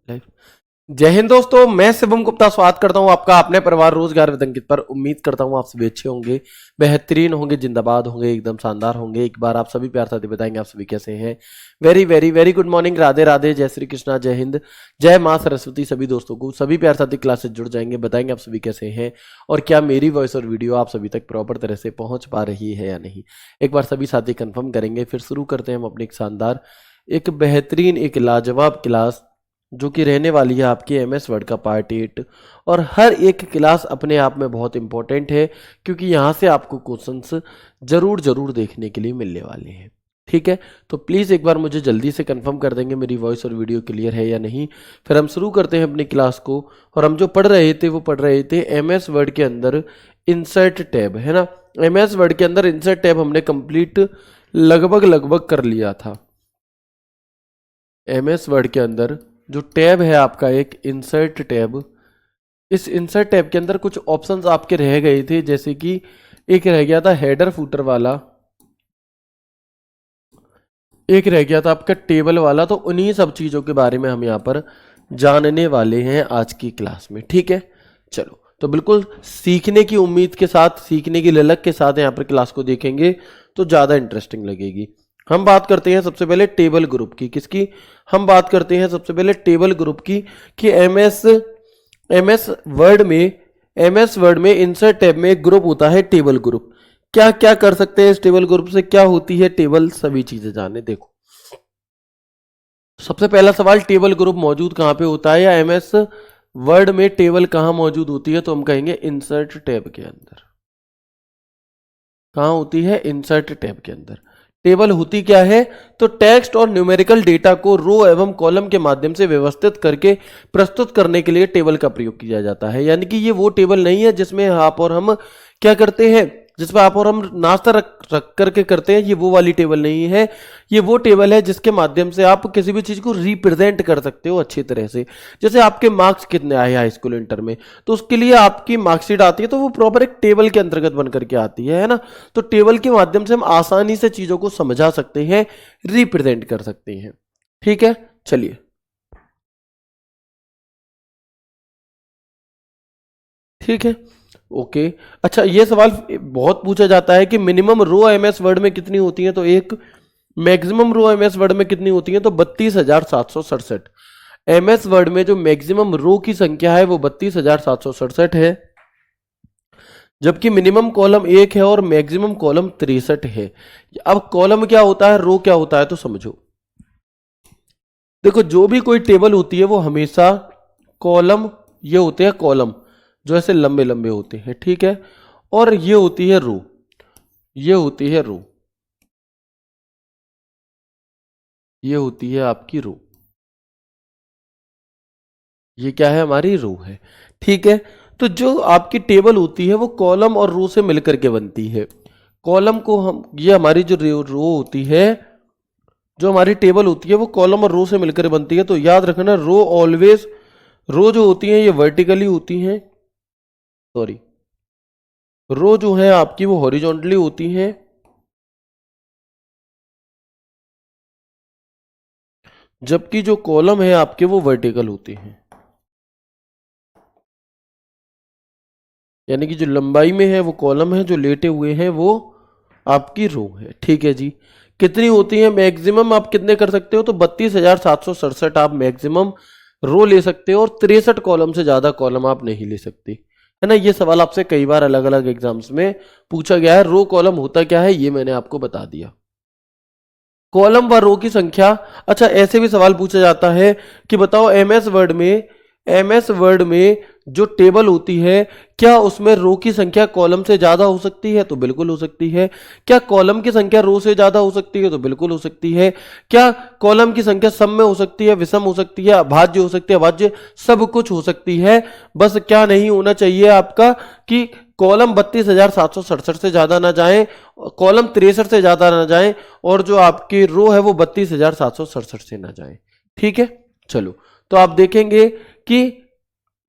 Live. जय हिंद दोस्तों, मैं शिवम गुप्ता स्वागत करता हूं आपका अपने परिवार रोजगार विद अंकित पर। उम्मीद करता हूं आप सभी अच्छे होंगे, बेहतरीन होंगे, जिंदाबाद होंगे, एकदम शानदार होंगे। एक बार आप सभी प्यार साथी बताएंगे आप सभी कैसे हैं। Very very very good morning, Radhe Radhe, जय श्री कृष्णा, जय हिंद, जय मां सरस्वती। सभी दोस्तों को सभी प्यार साथी क्लास से जुड़ जाएंगे, बताएंगे आप सभी कैसे हैं और क्या मेरी वॉइस और वीडियो आप सभी तक प्रॉपर तरह से पहुंच पा रही है या नहीं। एक बार सभी साथी कंफर्म करेंगे, फिर शुरू करते हैं हम अपनी एक शानदार, एक बेहतरीन, एक लाजवाब क्लास जो कि रहने वाली है आपके एमएस वर्ड का पार्ट 8। और हर एक क्लास अपने आप में बहुत इंपॉर्टेंट है क्योंकि यहाँ से आपको क्वेश्चंस जरूर जरूर देखने के लिए मिलने वाले हैं। ठीक है, तो प्लीज़ एक बार मुझे जल्दी से कंफर्म कर देंगे मेरी वॉइस और वीडियो क्लियर है या नहीं। फिर हम शुरू करते हैं अपनी क्लास को। और हम जो पढ़ रहे थे वो पढ़ रहे थे एमएस वर्ड के अंदर इंसर्ट टैब, है ना। एमएस वर्ड के अंदर इंसर्ट टैब हमने कंप्लीट लगभग लगभग कर लिया था। एमएस वर्ड के अंदर जो टैब है आपका एक इंसर्ट टैब, इस इंसर्ट टैब के अंदर कुछ ऑप्शंस आपके रह गए थे, जैसे कि एक रह गया था हेडर फुटर वाला, एक रह गया था आपका टेबल वाला। तो उन्हीं सब चीज़ों के बारे में हम यहाँ पर जानने वाले हैं आज की क्लास में। ठीक है, चलो तो बिल्कुल सीखने की उम्मीद के साथ, सीखने की ललक के साथ यहाँ पर क्लास को देखेंगे तो ज़्यादा इंटरेस्टिंग लगेगी। हम बात करते हैं सबसे पहले टेबल ग्रुप की। किसकी? हम बात करते हैं सबसे पहले टेबल ग्रुप की कि एमएस वर्ड में इंसर्ट टैब में एक ग्रुप होता है टेबल ग्रुप। क्या क्या कर सकते हैं इस टेबल ग्रुप से, क्या होती है टेबल, सभी चीजें जाने। देखो, सबसे पहला सवाल, टेबल ग्रुप मौजूद कहां पे होता है या एमएस वर्ड में टेबल कहां मौजूद होती है? तो हम कहेंगे इंसर्ट टैब के अंदर। कहां होती है? इंसर्ट टैब के अंदर। टेबल होती क्या है? तो टेक्स्ट और न्यूमेरिकल डेटा को रो एवं कॉलम के माध्यम से व्यवस्थित करके प्रस्तुत करने के लिए टेबल का प्रयोग किया जाता है। यानी कि ये वो टेबल नहीं है जिसमें आप और हम क्या करते हैं, जिसमें आप और हम नाश्ता रख करके करते हैं, ये वो वाली टेबल नहीं है। ये वो टेबल है जिसके माध्यम से आप किसी भी चीज को रिप्रेजेंट कर सकते हो अच्छी तरह से। जैसे आपके मार्क्स कितने आए हाई स्कूल इंटर में, तो उसके लिए आपकी मार्कशीट आती है, तो वो प्रॉपर एक टेबल के अंतर्गत बन करके आती है ना। तो टेबल के माध्यम से हम आसानी से चीजों को समझा सकते हैं, रिप्रेजेंट कर सकते हैं। ठीक है, चलिए ठीक है, ओके। अच्छा, ये सवाल बहुत पूछा जाता है कि मिनिमम रो एमएस वर्ड में कितनी होती है, तो एक मैक्सिमम रो एमएस वर्ड में कितनी होती है, तो 32,767। एमएस वर्ड में जो मैक्सिमम रो की संख्या है वो 32,767 है, जबकि मिनिमम कॉलम 1 है और मैक्सिमम कॉलम 63 है। अब कॉलम क्या होता है, रो क्या होता है, तो समझो। देखो, जो भी कोई टेबल होती है वो हमेशा कॉलम, ये होते हैं कॉलम जो ऐसे लंबे लंबे होते हैं, ठीक है। और ये होती है रो, ये होती है रो, ये होती है आपकी रो। ये क्या है? हमारी रो है, ठीक है। तो जो आपकी टेबल होती है वो कॉलम और रो से मिलकर के बनती है। कॉलम को हम, ये हमारी जो रो होती है, जो हमारी टेबल होती है वो कॉलम और रो से मिलकर बनती है। तो याद रखना, रो ऑलवेज, रो जो होती हैं ये वर्टिकली होती हैं, सॉरी, रो जो है आपकी वो हॉरिजॉन्टली होती हैं, जबकि जो कॉलम है आपके वो वर्टिकल होते हैं। यानी कि जो लंबाई में है वो कॉलम है, जो लेटे हुए हैं वो आपकी रो है। ठीक है जी, कितनी होती है मैक्सिमम? आप कितने कर सकते हो, तो 32,767 आप मैक्सिमम रो ले सकते हो, और 63 कॉलम से ज्यादा कॉलम आप नहीं ले सकते, है ना। ये सवाल आपसे कई बार अलग अलग एग्जाम्स में पूछा गया है। रो कॉलम होता क्या है ये मैंने आपको बता दिया। कॉलम व रो की संख्या। अच्छा, ऐसे भी सवाल पूछा जाता है कि बताओ एमएस वर्ड में जो टेबल होती है, क्या उसमें रो की संख्या कॉलम से ज्यादा हो सकती है? तो बिल्कुल हो सकती है। क्या कॉलम की संख्या रो से ज्यादा हो सकती है? तो बिल्कुल हो सकती है। क्या कॉलम की संख्या सम में हो सकती है, विषम हो सकती है, अभाज्य हो सकती है, अभाज्य, सब कुछ हो सकती है। बस क्या नहीं होना चाहिए आपका कि कॉलम 32,767 से ज्यादा ना जाए, कॉलम 63 से ज्यादा ना जाए, और जो आपकी रो है वो 32,767 से ना जाए। ठीक है, चलो तो आप देखेंगे कि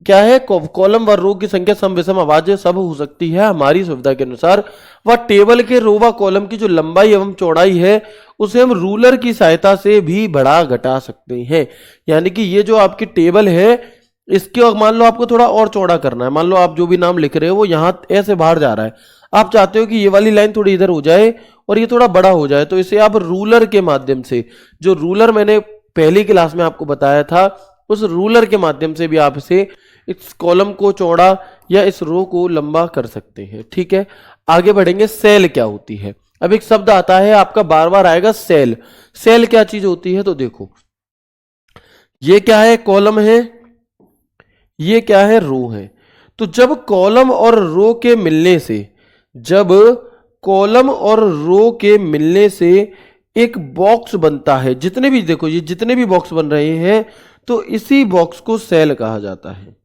क्या है, कॉलम व रो की संख्या सम विषम अभाज्य सब हो सकती है हमारी सुविधा के अनुसार। वह टेबल के रो व कॉलम की जो लंबाई एवं चौड़ाई है उसे हम रूलर की सहायता से भी बढ़ा घटा सकते हैं। यानी कि ये जो आपकी टेबल है इसके मान लो आपको थोड़ा और चौड़ा करना है, मान लो आप जो भी नाम लिख रहे हो वो यहां ऐसे बाहर जा रहा है, आप चाहते हो कि ये वाली लाइन थोड़ी इधर हो जाए और ये थोड़ा बड़ा हो जाए, तो इसे आप रूलर के माध्यम से, जो रूलर मैंने पहली क्लास में आपको बताया था उस रूलर के माध्यम से भी आप इसे इस कॉलम को चौड़ा या इस रो को लंबा कर सकते हैं। ठीक है, आगे बढ़ेंगे। सेल क्या होती है? अब एक शब्द आता है आपका बार बार आएगा, सेल। सेल क्या चीज होती है? तो देखो ये क्या है, कॉलम है, ये क्या है, रो है। तो जब कॉलम और रो के मिलने से, जब कॉलम और रो के मिलने से एक बॉक्स बनता है, जितने भी देखो ये जितने भी बॉक्स बन रहे हैं तो इसी बॉक्स को सेल कहा जाता है।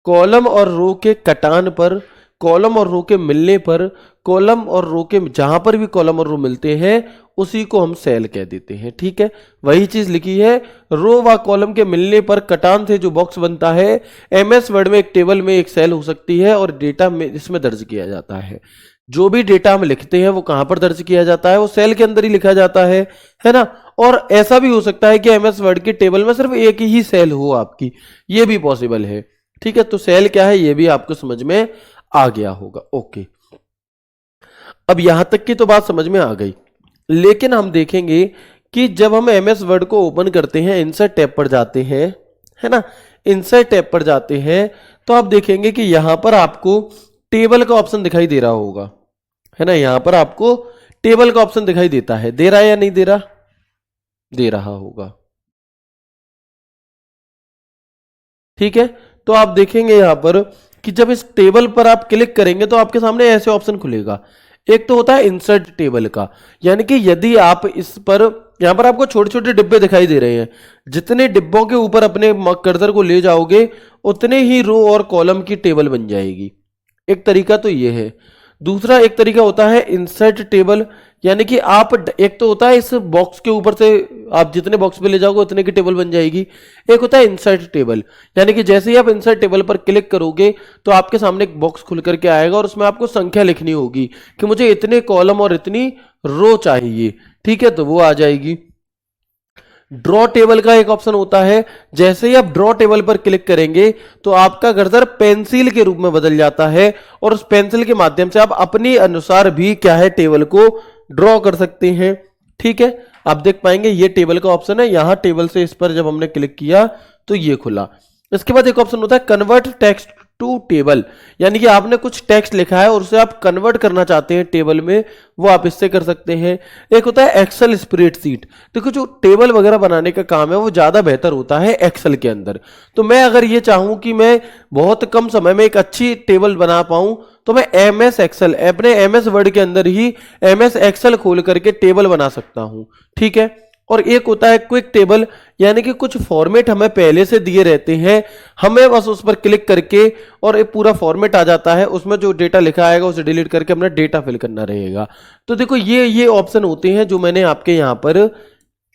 कॉलम और रो के कटान पर, कॉलम और रो के मिलने पर, कॉलम और रो के जहां पर भी कॉलम और रो मिलते हैं उसी को हम सेल कह देते हैं। ठीक है, वही चीज लिखी है, रो व कॉलम के मिलने पर कटान से जो बॉक्स बनता है, एमएस वर्ड में एक टेबल में एक सेल हो सकती है और डेटा में इसमें दर्ज किया जाता है। जो भी डेटा हम लिखते हैं वो कहां पर दर्ज किया जाता है, वो सेल के अंदर ही लिखा जाता है ना। और ऐसा भी हो सकता है कि एमएस वर्ड के टेबल में सिर्फ एक ही सेल हो आपकी, ये भी पॉसिबल है। ठीक है, तो सेल क्या है ये भी आपको समझ में आ गया होगा। ओके, अब यहां तक की तो बात समझ में आ गई, लेकिन हम देखेंगे कि जब हम एमएस वर्ड को ओपन करते हैं, इंसर्ट टैब पर जाते हैं, है ना, इंसर्ट टैब पर जाते हैं, तो आप देखेंगे कि यहां पर आपको टेबल का ऑप्शन दिखाई दे रहा होगा, है ना। यहां पर आपको टेबल का ऑप्शन दिखाई देता है, दे रहा है या नहीं दे रहा? दे रहा होगा। ठीक है, तो आप देखेंगे यहां पर कि जब इस टेबल पर आप क्लिक करेंगे तो आपके सामने ऐसे ऑप्शन खुलेगा। एक तो होता है इंसर्ट टेबल का, यानी कि यदि आप इस पर, यहां पर आपको छोटे छोटे डिब्बे दिखाई दे रहे हैं, जितने डिब्बों के ऊपर अपने कर्सर को ले जाओगे उतने ही रो और कॉलम की टेबल बन जाएगी। एक तरीका तो ये है। दूसरा एक तरीका होता है इंसर्ट टेबल, यानी कि आप, एक तो होता है इस बॉक्स के ऊपर से आप जितने बॉक्स पे ले जाओगे उतने की टेबल बन जाएगी। एक होता है इंसर्ट टेबल, यानी कि जैसे ही आप इंसर्ट टेबल पर क्लिक करोगे तो आपके सामने एक बॉक्स खुल करके आएगा और उसमें आपको संख्या लिखनी होगी कि मुझे इतने कॉलम और इतनी रो चाहिए। ठीक है, तो वो आ जाएगी। ड्रॉ टेबल का एक ऑप्शन होता है, जैसे ही आप ड्रॉ टेबल पर क्लिक करेंगे तो आपका कर्सर पेंसिल के रूप में बदल जाता है और उस पेंसिल के माध्यम से आप अपनी अनुसार भी क्या है टेबल को ड्रॉ कर सकते हैं। ठीक है, आप देख पाएंगे ये टेबल का ऑप्शन है, यहां टेबल से इस पर जब हमने क्लिक किया तो ये खुला। इसके बाद एक ऑप्शन होता है कन्वर्ट टेक्स्ट टू टेबल, यानी कि आपने कुछ टेक्स्ट लिखा है और उसे आप कन्वर्ट करना चाहते हैं टेबल में, वो आप इससे कर सकते हैं। एक होता है एक्सेल स्प्रेडशीट। देखो जो टेबल वगैरह बनाने का काम है वो ज्यादा बेहतर होता है एक्सेल के अंदर। तो मैं अगर ये चाहूं कि मैं बहुत कम समय में एक अच्छी टेबल बना पाऊं तो मैं एमएस एक्सेल, अपने एमएस वर्ड के अंदर ही एमएस एक्सेल खोल करके टेबल बना सकता हूं। ठीक है, और एक होता है क्विक टेबल, यानी कि कुछ फॉर्मेट हमें पहले से दिए रहते हैं, हमें बस उस पर क्लिक करके और एक पूरा फॉर्मेट आ जाता है, उसमें जो डेटा लिखा आएगा उसे डिलीट करके अपना डेटा फिल करना रहेगा। तो देखो ये ऑप्शन होते हैं जो मैंने आपके यहां पर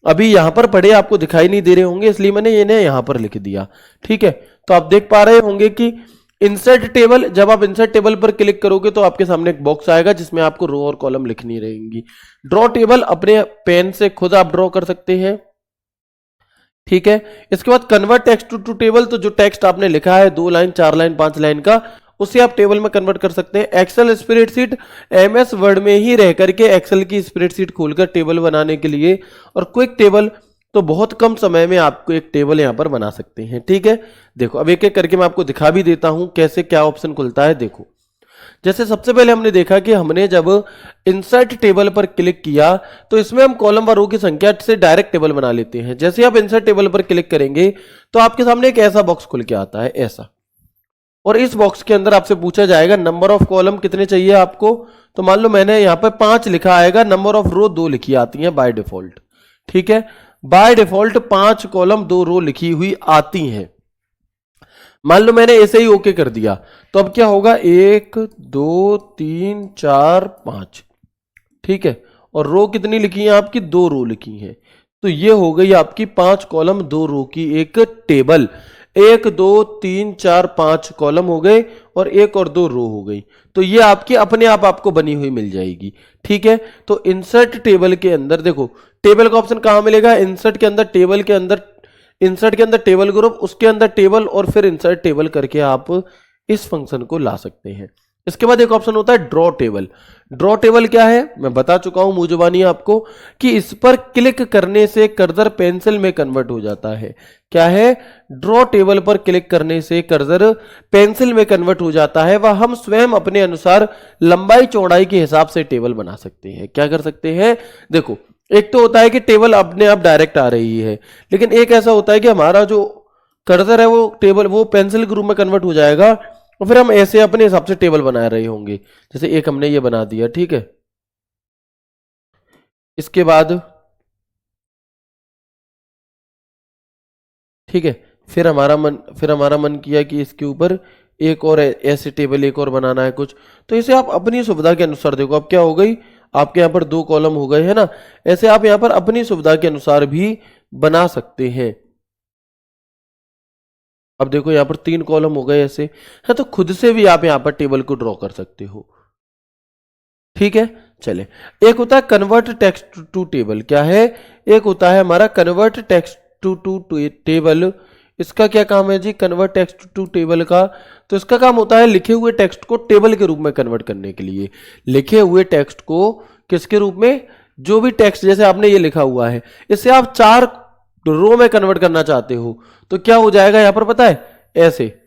अभी यहां पर पढ़े, आपको दिखाई नहीं दे रहे होंगे इसलिए मैंने इन्हें यहां पर लिख दिया। ठीक है, तो आप देख पा रहे होंगे कि इंसर्ट टेबल, जब आप इंसर्ट टेबल पर क्लिक करोगे तो आपके सामने एक बॉक्स आएगा जिसमें आपको रो और कॉलम लिखनी रहेंगी। ड्रॉ टेबल अपने पेन से खुद आप ड्रॉ कर सकते हैं। ठीक है, इसके बाद कन्वर्ट टेक्स्ट टू टेबल, तो जो टेक्स्ट आपने लिखा है 2 लाइन 4 लाइन 5 लाइन का, उसे आप टेबल में कन्वर्ट कर सकते हैं। एक्सेल स्प्रेडशीट, एमएस वर्ड में ही रह करके एक्सेल की स्प्रेडशीट खोलकर टेबल बनाने के लिए। और क्विक टेबल, तो बहुत कम समय में आपको एक टेबल यहां पर बना सकते हैं। ठीक है, देखो अब एक एक करके मैं आपको दिखा भी देता हूं कैसे क्या ऑप्शन खुलता है। देखो जैसे सबसे पहले हमने देखा कि हमने जब इंसर्ट टेबल पर क्लिक किया तो इसमें हम कॉलम व रो की संख्या से डायरेक्ट टेबल बना लेते हैं। जैसे ही आप इंसर्ट टेबल पर क्लिक करेंगे तो आपके सामने एक ऐसा बॉक्स खुल के आता है, ऐसा, और इस बॉक्स के अंदर आपसे पूछा जाएगा नंबर ऑफ कॉलम कितने चाहिए आपको। तो मान लो मैंने यहां पर 5 लिखा आएगा, नंबर ऑफ रो 2 लिखी आती है बाय डिफॉल्ट। ठीक है, बाय डिफॉल्ट 5 कॉलम 2 रो लिखी हुई आती हैं। मान लो मैंने ऐसे ही ओके कर दिया तो अब क्या होगा, 1 2 3 4 5। ठीक है, और रो कितनी लिखी है आपकी, 2 रो लिखी हैं। तो ये हो गई आपकी 5 कॉलम 2 रो की एक टेबल। 1 2 3 4 5 कॉलम हो गए और 1 और 2 रो हो गई। तो ये आपकी अपने आप आपको बनी हुई मिल जाएगी। ठीक है, तो इंसर्ट टेबल के अंदर देखो, टेबल का ऑप्शन कहां मिलेगा? इंसर्ट के अंदर, टेबल के अंदर, इंसर्ट के अंदर टेबल ग्रुप, उसके अंदर टेबल और फिर इंसर्ट टेबल करके आप इस फंक्शन को ला सकते हैं। इसके बाद एक ऑप्शन होता है ड्रॉ टेबल। ड्रॉ टेबल क्या है मैं बता चुका हूं मुंह जुबानी आपको कि इस पर क्लिक करने से कर्सर पेंसिल में कन्वर्ट हो जाता है। क्या है? ड्रॉ टेबल पर क्लिक करने से कर्सर पेंसिल में कन्वर्ट हो जाता है। वह हम स्वयं अपने अनुसार लंबाई चौड़ाई के हिसाब से टेबल बना सकते हैं। क्या कर सकते हैं? देखो, एक तो होता है कि टेबल अपने आप डायरेक्ट आ रही है, लेकिन एक ऐसा होता है कि हमारा जो कर्सर है वो टेबल, वो पेंसिल के रूप में कन्वर्ट हो जाएगा और फिर हम ऐसे अपने हिसाब से टेबल बना रहे होंगे। जैसे एक हमने ये बना दिया, ठीक है। इसके बाद ठीक है, फिर हमारा मन किया कि इसके ऊपर एक और ऐसे टेबल एक और बनाना है कुछ, तो इसे आप अपनी सुविधा के अनुसार, देखो अब क्या हो गई, आपके यहाँ पर 2 कॉलम हो गए है ना। ऐसे आप यहाँ पर अपनी सुविधा के अनुसार भी बना सकते हैं। अब देखो यहाँ पर 3 कॉलम हो गए ऐसे है, तो खुद से भी आप यहाँ पर टेबल को ड्रॉ कर सकते हो। ठीक है, चले। एक होता है कन्वर्ट टेक्स्ट टू टेबल। क्या है? एक होता है हमारा कन्वर्ट टेक्स्ट टू टेबल। इसका क्या काम है जी? कन्वर्ट टेक्स्ट टू टेबल का, तो इसका काम होता है लिखे हुए टेक्स्ट को टेबल के रूप में कन्वर्ट करने के लिए। लिखे हुए टेक्स्ट को किसके रूप में? जो भी टेक्स्ट, जैसे आपने ये लिखा हुआ है, इसे आप 4 रो में कन्वर्ट करना चाहते हो तो क्या हो जाएगा यहां पर पता है? ऐसे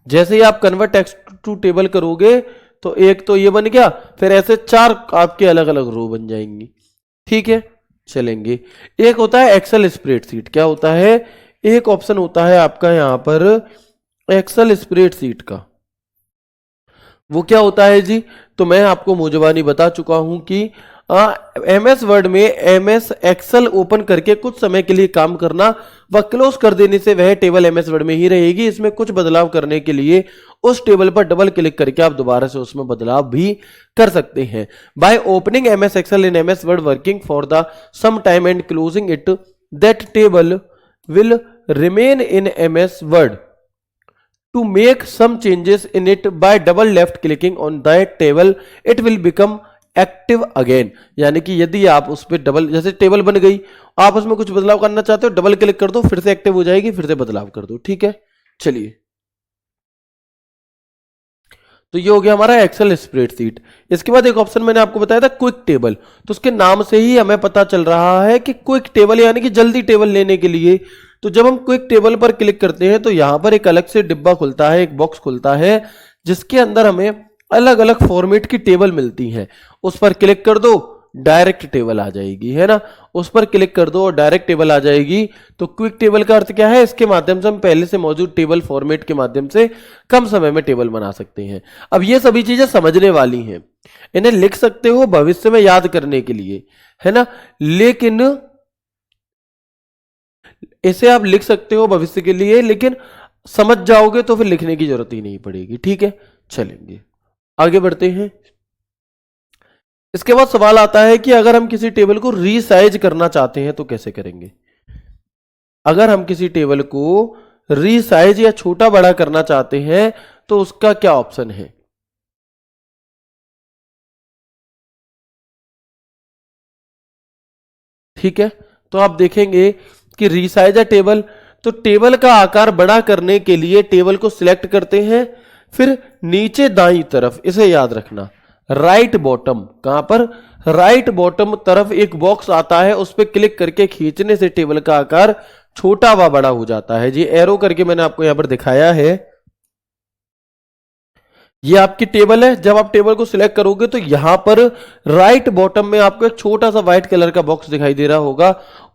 जैसे ही आप कन्वर्ट टेक्स्ट टू टेबल करोगे तो एक तो ये बन गया, फिर ऐसे 4 आपके अलग अलग रो बन जाएंगी। ठीक है, चलेंगे। एक होता है एक्सेल स्प्रेडशीट। क्या होता है? एक ऑप्शन होता है आपका यहां पर एक्सेल स्प्रेडशीट का। वो क्या होता है जी? तो मैं आपको मुंह बता चुका हूं कि एमएस वर्ड में एमएस एक्सेल ओपन करके कुछ समय के लिए काम करना, व क्लोज कर देने से वह टेबल एमएस वर्ड में ही रहेगी। इसमें कुछ बदलाव करने के लिए उस टेबल पर डबल क्लिक करके आप दोबारा से उसमें बदलाव भी कर सकते हैं। By opening MS Excel in MS Word working for the some time and closing it, that table will remain in MS Word. To make some changes in it by double left clicking on that table, it will become active again. यानी कि यदि आप उस पर double, जैसे table बन गई, आप उसमें कुछ बदलाव करना चाहते हो, डबल क्लिक कर दो, फिर से एक्टिव हो जाएगी, फिर से बदलाव कर दो। ठीक है, चलिए। तो ये हो गया हमारा एक्सेल स्प्रेडशीट। इसके बाद एक ऑप्शन मैंने आपको बताया था क्विक टेबल। तो उसके नाम से ही हमें पता चल रहा है कि क्विक टेबल यानी कि जल्दी टेबल लेने के लिए। तो जब हम क्विक टेबल पर क्लिक करते हैं तो यहां पर एक अलग से डिब्बा खुलता है, एक बॉक्स खुलता है, जिसके अंदर हमें अलग अलग फॉर्मेट की टेबल मिलती हैं। उस पर क्लिक कर दो, डायरेक्ट टेबल आ जाएगी, है ना। उस पर क्लिक कर दो और डायरेक्ट टेबल आ जाएगी। तो क्विक टेबल का अर्थ क्या है? इसके माध्यम से हम पहले से मौजूद टेबल फॉर्मेट के माध्यम से कम समय में टेबल बना सकते हैं। अब ये सभी चीजें समझने वाली हैं, इन्हें लिख सकते हो भविष्य में याद करने के लिए, है ना, लेकिन इसे आप लिख सकते हो भविष्य के लिए, लेकिन समझ जाओगे तो फिर लिखने की जरूरत ही नहीं पड़ेगी। ठीक है, चलेंगे आगे बढ़ते हैं। इसके बाद सवाल आता है कि अगर हम किसी टेबल को रीसाइज करना चाहते हैं तो कैसे करेंगे। अगर हम किसी टेबल को रीसाइज या छोटा बड़ा करना चाहते हैं तो उसका क्या ऑप्शन है? ठीक है, तो आप देखेंगे कि रीसाइज टेबल, तो टेबल का आकार बड़ा करने के लिए टेबल को सिलेक्ट करते हैं, फिर नीचे दाईं तरफ, इसे याद रखना, राइट बॉटम, कहां पर? राइट बॉटम तरफ एक बॉक्स आता है, उस पर क्लिक करके खींचने से टेबल का आकार छोटा व बड़ा हो जाता है। जी एरो करके मैंने आपको यहां पर दिखाया है। ये आपकी टेबल है। जब आप टेबल को सिलेक्ट करोगे तो यहां पर राइट बॉटम में आपको एक छोटा सा व्हाइट कलर का बॉक्स दिखाई दे रहा होगा,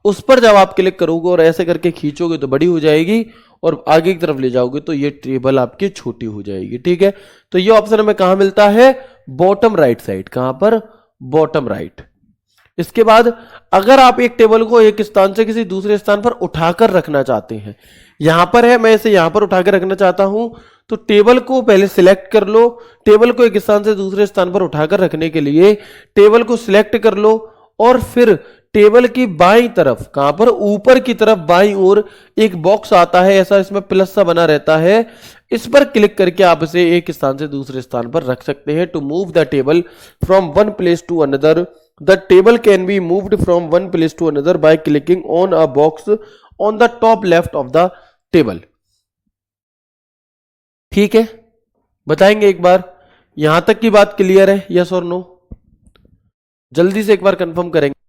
उस पर जब आप क्लिक करोगे और ऐसे करके खींचोगे तो बड़ी हो जाएगी, और आगे की तरफ ले जाओगे तो ये टेबल आपकी छोटी हो जाएगी। ठीक है, तो ये ऑप्शन हमें कहां मिलता है? Bottom right side. कहां पर? Bottom right. इसके बाद अगर आप एक टेबल को एक स्थान से किसी दूसरे स्थान पर उठाकर रखना चाहते हैं, यहां पर है, मैं इसे यहां पर उठाकर रखना चाहता हूं, तो टेबल को पहले सिलेक्ट कर लो। टेबल को एक स्थान से दूसरे स्थान पर उठाकर रखने के लिए टेबल को सिलेक्ट कर लो और फिर टेबल की बाईं तरफ, कहां पर, ऊपर की तरफ बाईं ओर एक बॉक्स आता है, ऐसा इसमें प्लस सा बना रहता है। इस पर क्लिक करके आप इसे एक स्थान से दूसरे स्थान पर रख सकते हैं। To move the table from one place to another, the table can be moved from one place to another by clicking on a box on the top left of the table. ठीक है, बताएंगे एक बार, यहां तक की बात clear है, yes और नो? जल्दी से एक बार कंफर्म करेंगे।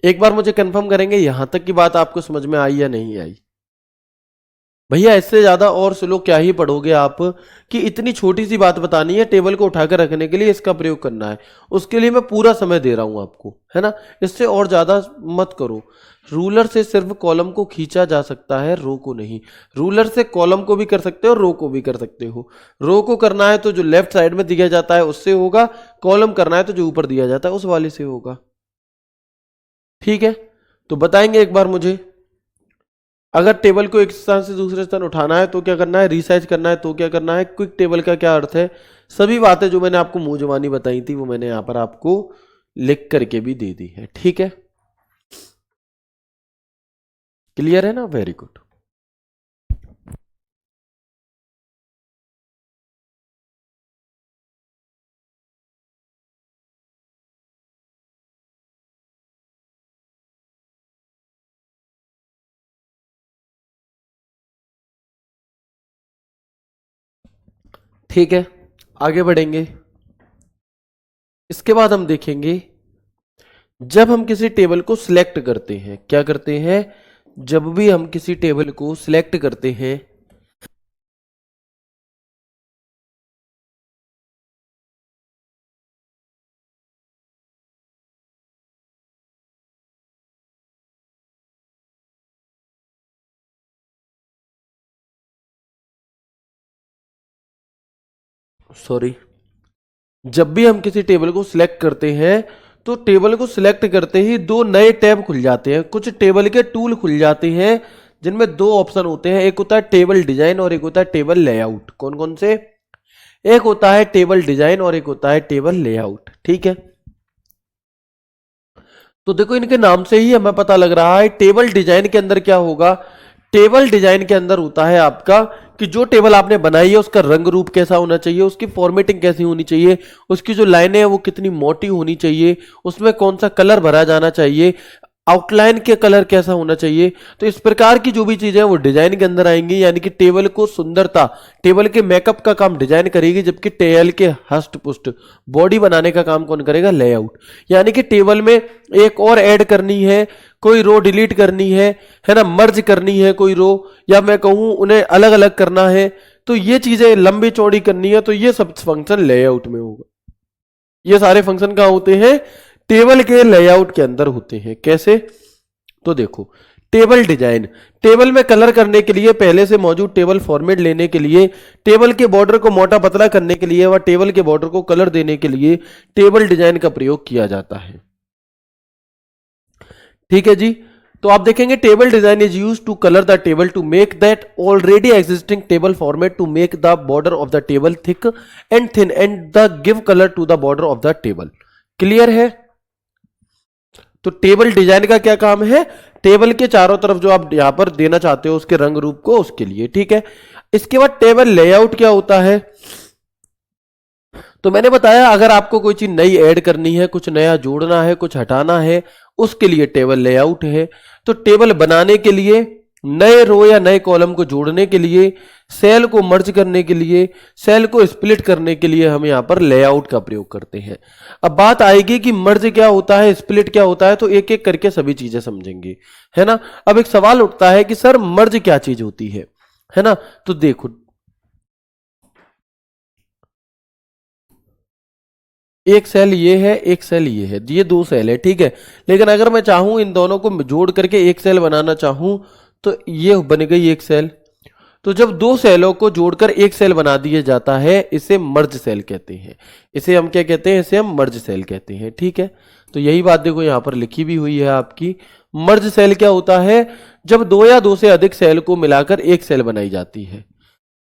एक बार मुझे कंफर्म करेंगे यहां तक की बात आपको समझ में आई या नहीं आई? भैया इससे ज्यादा और स्लो क्या ही पढ़ोगे आप, कि इतनी छोटी सी बात बतानी है, टेबल को उठाकर रखने के लिए इसका प्रयोग करना है, उसके लिए मैं पूरा समय दे रहा हूं आपको, है ना? इससे और ज्यादा मत करो। रूलर से सिर्फ कॉलम को खींचा जा सकता है, रो को नहीं। रूलर से कॉलम को भी कर सकते हो, रो को भी कर सकते हो। रो को करना है तो जो लेफ्ट साइड में दिया जाता है उससे होगा, कॉलम करना है तो जो ऊपर दिया जाता है उस वाले से होगा। ठीक है, तो बताएंगे एक बार मुझे, अगर टेबल को एक स्थान से दूसरे स्थान उठाना है तो क्या करना है, रिसाइज करना है तो क्या करना है, क्विक टेबल का क्या अर्थ है, सभी बातें जो मैंने आपको मुंह जुबानी बताई थी वो मैंने यहां पर आपको लिख करके भी दे दी है। ठीक है, क्लियर है ना? Very good. ठीक है, आगे बढ़ेंगे। इसके बाद हम देखेंगे, जब हम किसी टेबल को सिलेक्ट करते हैं, क्या करते हैं, जब भी हम किसी टेबल को सिलेक्ट करते हैं, सॉरी, जब भी हम किसी टेबल को सिलेक्ट करते हैं तो टेबल को सिलेक्ट करते ही दो नए टैब खुल जाते हैं, कुछ टेबल के टूल खुल जाते हैं जिनमें दो ऑप्शन होते हैं, एक होता है टेबल डिजाइन और एक होता है टेबल लेआउट। कौन कौन से? एक होता है टेबल डिजाइन और एक होता है टेबल लेआउट। ठीक है, तो देखो इनके नाम से ही हमें पता लग रहा है टेबल डिजाइन के अंदर क्या होगा। टेबल डिजाइन के अंदर होता है आपका कि जो टेबल आपने बनाई है उसका रंग रूप कैसा होना चाहिए, उसकी फॉर्मेटिंग कैसी होनी चाहिए, उसकी जो लाइनें हैं वो कितनी मोटी होनी चाहिए, उसमें कौन सा कलर भरा जाना चाहिए, आउटलाइन के कलर कैसा होना चाहिए। तो इस प्रकार की जो भी चीजें हैं वो डिजाइन के अंदर आएंगी, यानी कि टेबल को सुंदरता, टेबल के मेकअप का काम डिजाइन करेगी, जबकि टेबल के हष्ट पुष्ट बॉडी बनाने का काम कौन करेगा? लेआउट। यानी कि टेबल में एक और ऐड करनी है, कोई रो डिलीट करनी है ना, मर्ज करनी है कोई रो, या मैं कहूं उन्हें अलग अलग करना है, तो ये चीजें लंबी चौड़ी करनी है, तो ये सब फंक्शन लेआउट में होगा। ये सारे फंक्शन कहां होते हैं? टेबल के लेआउट के अंदर होते हैं। कैसे? तो देखो, टेबल डिजाइन, टेबल में कलर करने के लिए, पहले से मौजूद टेबल फॉर्मेट लेने के लिए, टेबल के बॉर्डर को मोटा पतला करने के लिए व टेबल के बॉर्डर को कलर देने के लिए टेबल डिजाइन का प्रयोग किया जाता है। ठीक है जी, तो आप देखेंगे table design is use to colour the table to make that already existing table format to make the border of the table thick and thin and the give colour to the border of the table. Clear है? तो table design का क्या काम है? Table के चारों तरफ जो आप यहां पर देना चाहते हो उसके रंग रूप को, उसके लिए। ठीक है, इसके बाद टेबल लेआउट क्या होता है? तो मैंने बताया अगर आपको कोई चीज नई ऐड करनी है, कुछ नया जोड़ना है, कुछ हटाना है, उसके लिए टेबल लेआउट है। तो टेबल बनाने के लिए, नए रो या नए कॉलम को जोड़ने के लिए, सेल को मर्ज करने के लिए, सेल को स्प्लिट करने के लिए हम यहां पर लेआउट का प्रयोग करते हैं। अब बात आएगी कि मर्ज क्या होता है, स्प्लिट क्या होता है, तो एक एक करके सभी चीजें समझेंगे, है ना। अब एक सवाल उठता है कि सर मर्ज क्या चीज होती है ना। तो देखो, एक सेल ये है, एक सेल ये है, ये दो सेल है, ठीक है। लेकिन अगर मैं चाहूं इन दोनों को जोड़ करके एक सेल बनाना चाहूं तो ये बन गई एक सेल। तो जब दो सेलों को जोड़कर एक सेल बना दिया जाता है इसे मर्ज सेल कहते हैं। इसे हम क्या कहते हैं? इसे हम मर्ज सेल कहते हैं। ठीक है, तो यही बात देखो यहां पर लिखी भी हुई है आपकी। मर्ज सेल क्या होता है? जब दो या दो से अधिक सेल को मिलाकर एक सेल बनाई जाती है।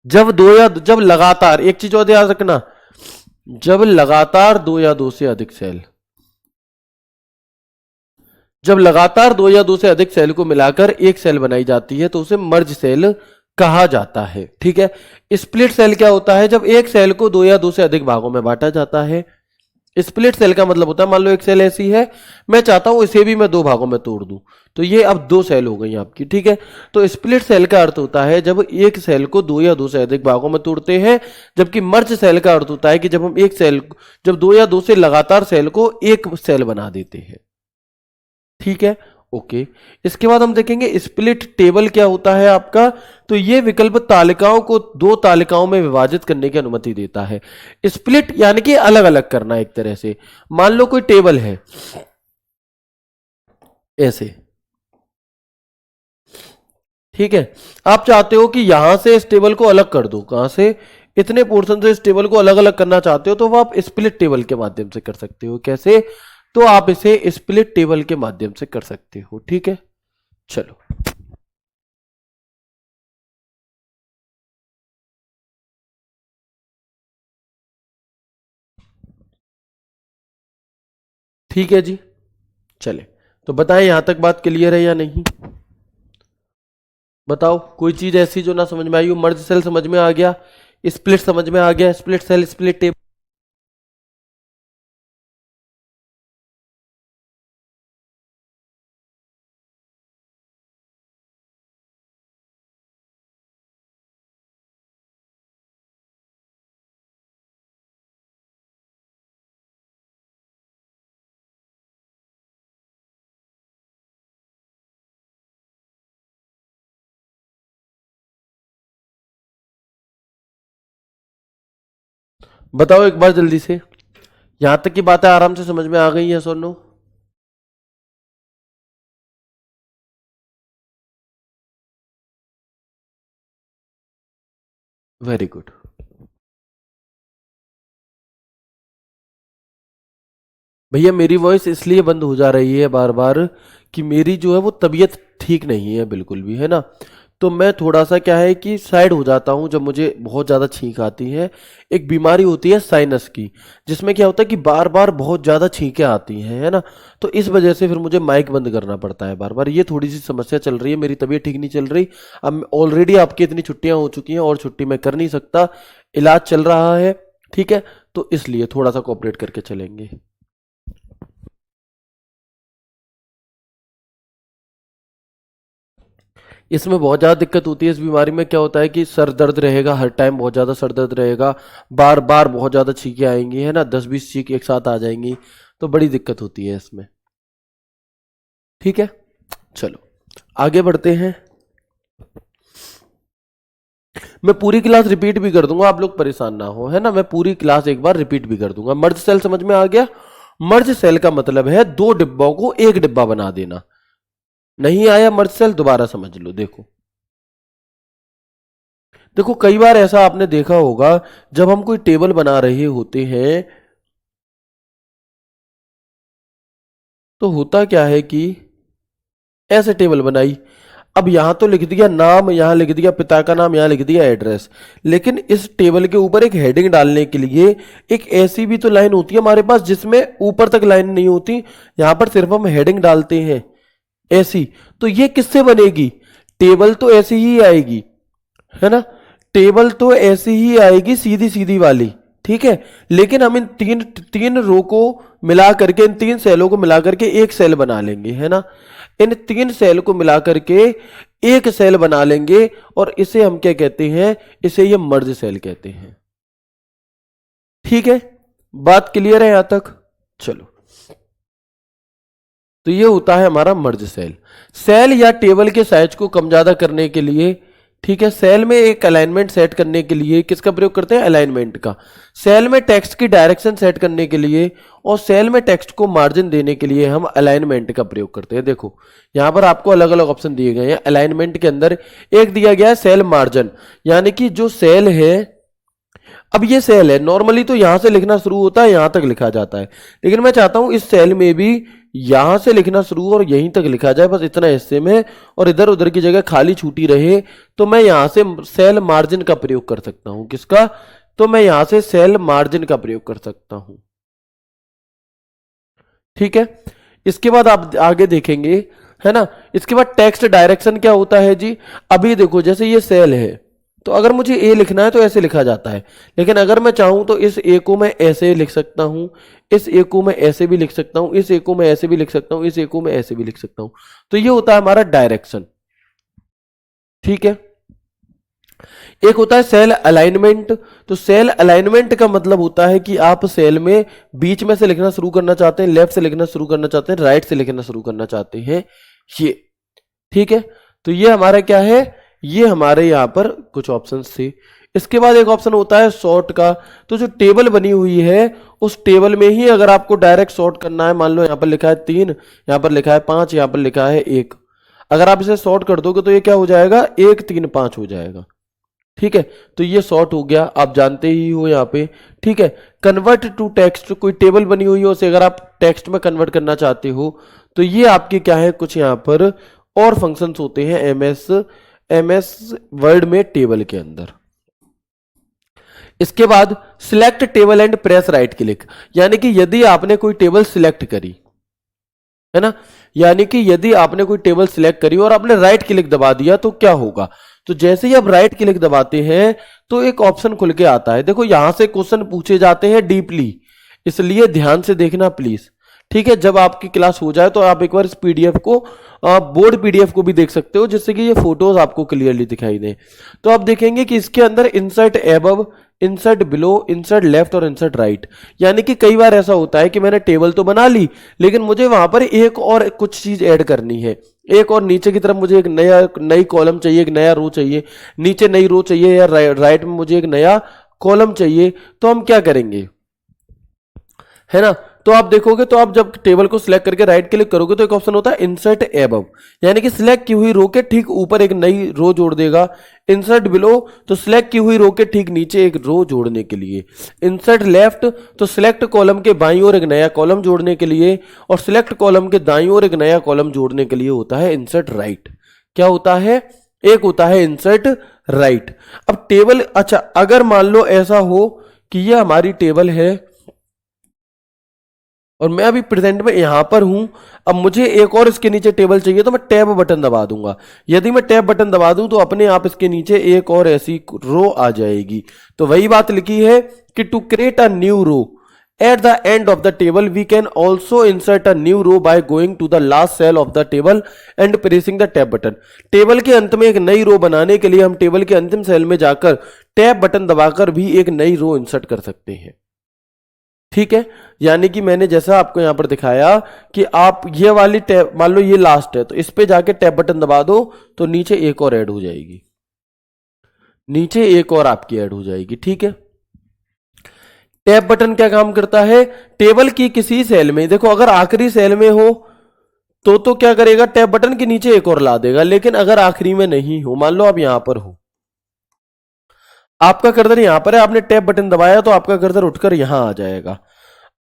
जब लगातार, एक चीज और याद रखना, जब लगातार दो या दो से अधिक सेल, जब लगातार दो या दो से अधिक सेल को मिलाकर एक सेल बनाई जाती है तो उसे मर्ज सेल कहा जाता है। ठीक है। स्प्लिट सेल क्या होता है? जब एक सेल को दो या दो से अधिक भागों में बांटा जाता है। स्प्लिट सेल का मतलब होता है, मान लो एक सेल ऐसी है, मैं चाहता हूं इसे भी मैं दो भागों में तोड़ दूं, तो ये अब दो सेल हो गई आपकी। ठीक है। तो स्प्लिट सेल का अर्थ होता है जब एक सेल को दो या दो से अधिक भागों में तोड़ते हैं, जबकि मर्ज सेल का अर्थ होता है कि जब हम एक सेल, जब दो या दो से लगातार सेल को एक सेल बना देते हैं। ठीक है। ओके। इसके बाद हम देखेंगे स्प्लिट टेबल क्या होता है आपका। तो ये विकल्प तालिकाओं को दो तालिकाओं में विभाजित करने की अनुमति देता है। स्प्लिट यानी कि अलग अलग करना एक तरह से। मान लो कोई टेबल है ऐसे, ठीक है, आप चाहते हो कि यहां से इस टेबल को अलग कर दो, कहां से, इतने पोर्शन से इस टेबल को अलग अलग करना चाहते हो, तो वो आप स्प्लिट टेबल के माध्यम से कर सकते हो। कैसे? तो आप इसे स्प्लिट टेबल के माध्यम से कर सकते हो। ठीक है। चलो, ठीक है जी। चले, तो बताएं यहां तक बात क्लियर है या नहीं? बताओ कोई चीज ऐसी जो ना समझ में आई हो। मर्ज सेल समझ में आ गया, स्प्लिट समझ में आ गया, स्प्लिट सेल, स्प्लिट टेबल। बताओ एक बार जल्दी से, यहां तक की बातें आराम से समझ में आ गई है सोनू? Very good. भैया मेरी वॉइस इसलिए बंद हो जा रही है बार बार कि मेरी जो है वो तबीयत ठीक नहीं है बिल्कुल भी, है ना। तो मैं थोड़ा सा क्या है कि साइड हो जाता हूँ जब मुझे बहुत ज़्यादा छींक आती है। एक बीमारी होती है साइनस की, जिसमें क्या होता है कि बार बार बहुत ज़्यादा छींकें आती हैं, है ना। तो इस वजह से फिर मुझे माइक बंद करना पड़ता है बार बार। ये थोड़ी सी समस्या चल रही है, मेरी तबीयत ठीक नहीं चल रही। अब ऑलरेडी आपकी इतनी छुट्टियां हो चुकी हैं और छुट्टी मैं कर नहीं सकता, इलाज चल रहा है। ठीक है। तो इसलिए थोड़ा सा कोऑपरेट करके चलेंगे। इसमें बहुत ज़्यादा दिक्कत होती है। इस बीमारी में क्या होता है कि सर दर्द रहेगा, हर टाइम बहुत ज़्यादा सर दर्द रहेगा, बार बार बहुत ज़्यादा छींकें आएंगी, है ना, 10-20 छींक एक साथ आ जाएंगी, तो बड़ी दिक्कत होती है इसमें। ठीक है। चलो आगे बढ़ते हैं। मैं पूरी क्लास रिपीट भी कर दूंगा, आप लोग परेशान ना हो, है ना। मैं पूरी क्लास एक बार रिपीट भी कर दूंगा। मर्ज सेल समझ में आ गया? मर्ज सेल का मतलब है दो डिब्बों को एक डिब्बा बना देना। नहीं आया मर्ज सेल? दोबारा समझ लो। देखो देखो, कई बार ऐसा आपने देखा होगा, जब हम कोई टेबल बना रहे होते हैं तो होता क्या है कि ऐसे टेबल बनाई, अब यहां तो लिख दिया नाम, यहां लिख दिया पिता का नाम, यहां लिख दिया एड्रेस, लेकिन इस टेबल के ऊपर एक हेडिंग डालने के लिए एक ऐसी भी तो लाइन होती है हमारे पास जिसमें ऊपर तक लाइन नहीं होती, यहां पर सिर्फ हम हेडिंग डालते हैं ऐसी। तो ये किससे बनेगी? टेबल तो ऐसी ही आएगी, है ना। टेबल तो ऐसी ही आएगी, सीधी सीधी वाली। ठीक है। लेकिन हम इन तीन तीन रो को मिला करके, इन तीन सेलों को मिला करके एक सेल बना लेंगे, है ना। इन तीन सेल को मिला करके एक सेल बना लेंगे और इसे हम क्या कहते हैं? इसे ये मर्ज सेल कहते हैं। ठीक है। बात क्लियर है यहां तक? चलो, तो ये होता है हमारा मर्ज सेल। सेल या टेबल के साइज को कम ज्यादा करने के लिए, ठीक है, सेल में एक अलाइनमेंट सेट करने के लिए किसका प्रयोग करते हैं? अलाइनमेंट का। सेल में टेक्स्ट की डायरेक्शन सेट करने के लिए और सेल में टेक्स्ट को मार्जिन देने के लिए हम अलाइनमेंट का प्रयोग करते हैं। देखो यहां पर आपको अलग अलग ऑप्शन दिए गए हैं। अलाइनमेंट के अंदर एक दिया गया है सेल मार्जिन, यानी कि जो सेल है, अब ये सेल है, नॉर्मली तो यहां से लिखना शुरू होता है, यहां तक लिखा जाता है, लेकिन मैं चाहता हूं इस सेल में भी यहां से लिखना शुरू और यहीं तक लिखा जाए, बस इतना हिस्से में, और इधर उधर की जगह खाली छूटी रहे, तो मैं यहां से सेल मार्जिन का प्रयोग कर सकता हूं। किसका? तो मैं यहां से सेल मार्जिन का प्रयोग कर सकता हूं। ठीक है, इसके बाद आप आगे देखेंगे, है ना। इसके बाद टेक्स्ट डायरेक्शन क्या होता है जी? अभी देखो, जैसे ये सेल है, तो अगर मुझे ए लिखना है तो ऐसे लिखा जाता है, लेकिन अगर मैं चाहूं तो इस ए को मैं ऐसे लिख सकता हूं, इस ए को मैं ऐसे भी लिख सकता हूं, इस ए को मैं ऐसे भी लिख सकता हूं, इस ए को मैं ऐसे भी लिख सकता हूं। तो ये होता है हमारा डायरेक्शन। ठीक है, एक होता है सेल अलाइनमेंट। तो सेल अलाइनमेंट का मतलब होता है कि आप सेल में बीच में से लिखना शुरू करना चाहते हैं, लेफ्ट से लिखना शुरू करना चाहते हैं, राइट से लिखना शुरू करना चाहते हैं, ये। ठीक है, तो ये हमारा क्या है? ये हमारे यहां पर कुछ ऑप्शंस थे। इसके बाद एक ऑप्शन होता है सॉर्ट का। तो जो टेबल बनी हुई है, उस टेबल में ही अगर आपको डायरेक्ट सॉर्ट करना है, मान लो यहां पर लिखा है 3, यहां पर लिखा है 5, यहां पर लिखा है 1, अगर आप इसे सॉर्ट कर दोगे तो ये क्या हो जाएगा? 1 3 5 हो जाएगा। ठीक है, तो ये सॉर्ट हो गया, आप जानते ही हो यहाँ पे। ठीक है, कन्वर्ट टू टेक्स्ट, कोई टेबल बनी हुई हो उसे अगर आप टेक्स्ट में कन्वर्ट करना चाहते हो, तो ये आपके क्या है, कुछ यहाँ पर और फंक्शंस होते हैं एमएस वर्ड में टेबल के अंदर। इसके बाद select table and press right click, यानी कि यदि आपने कोई टेबल सिलेक्ट करी, है ना, यानी कि यदि आपने कोई टेबल सिलेक्ट करी और आपने राइट क्लिक दबा दिया तो क्या होगा? तो जैसे ही आप राइट क्लिक दबाते हैं तो एक ऑप्शन खुल के आता है। देखो, यहां से क्वेश्चन पूछे जाते हैं डीपली, इसलिए ध्यान से देखना प्लीज। ठीक है, जब आपकी क्लास हो जाए तो आप एक बार इस पीडीएफ को, बोर्ड पीडीएफ को भी देख सकते हो, जिससे कि ये फोटोज आपको क्लियरली दिखाई दें। तो आप देखेंगे कि इसके अंदर insert above, insert below, insert left और इंसर्ट राइट, यानी कि कई बार ऐसा होता है कि मैंने टेबल तो बना ली, लेकिन मुझे वहां पर एक और कुछ चीज ऐड करनी है, एक और नीचे की तरफ मुझे एक नई कॉलम चाहिए, एक नया रो चाहिए, नीचे नई रो चाहिए, या राइट में मुझे एक नया कॉलम चाहिए। तो हम क्या करेंगे, है ना। तो आप देखोगे, तो आप जब टेबल को सिलेक्ट करके राइट क्लिक करोगे तो एक ऑप्शन होता है इंसर्ट एबव, यानी कि सिलेक्ट की हुई रो के ठीक ऊपर एक नई रो जोड़ देगा। इंसर्ट बिलो, तो सिलेक्ट की हुई रो के ठीक नीचे एक रो जोड़ने के लिए। इंसर्ट लेफ्ट, तो सिलेक्ट कॉलम के बाईं ओर एक नया कॉलम जोड़ने के लिए, और सिलेक्ट कॉलम के दाईं ओर एक नया कॉलम जोड़ने के लिए होता है इंसर्ट राइट। क्या होता है? एक होता है इंसर्ट राइट। अब टेबल, अच्छा, अगर मान लो ऐसा हो कि यह हमारी टेबल है और मैं अभी प्रेजेंट में यहां पर हूं, अब मुझे एक और इसके नीचे टेबल चाहिए, तो मैं टैब बटन दबा दूंगा। यदि मैं टैब बटन दबा दूं तो अपने आप इसके नीचे एक और ऐसी रो आ जाएगी। तो वही बात लिखी है कि to create a new row at the end of the table we can also insert a new row by going to the last cell of the table and pressing the tab button. Table के अंत में एक नई रो बनाने के लिए हम table के अंतिम सेल में जाकर टैब बटन दबाकर भी एक नई रो इंसर्ट कर सकते हैं। ठीक है, यानी कि मैंने जैसा आपको यहां पर दिखाया कि आप ये वाली टैब, मान लो ये लास्ट है, तो इस पे जाके टैब बटन दबा दो तो नीचे एक और ऐड हो जाएगी, नीचे एक और आपकी ऐड हो जाएगी। ठीक है, टैब बटन क्या काम करता है? टेबल की किसी सेल में, देखो अगर आखिरी सेल में हो तो क्या करेगा? टैब बटन के नीचे एक और ला देगा, लेकिन अगर आखिरी में नहीं हो, मान लो आप यहां पर हो, आपका कर्सर यहां पर है, आपने टैब बटन दबाया तो आपका कर्सर उठकर यहां आ जाएगा।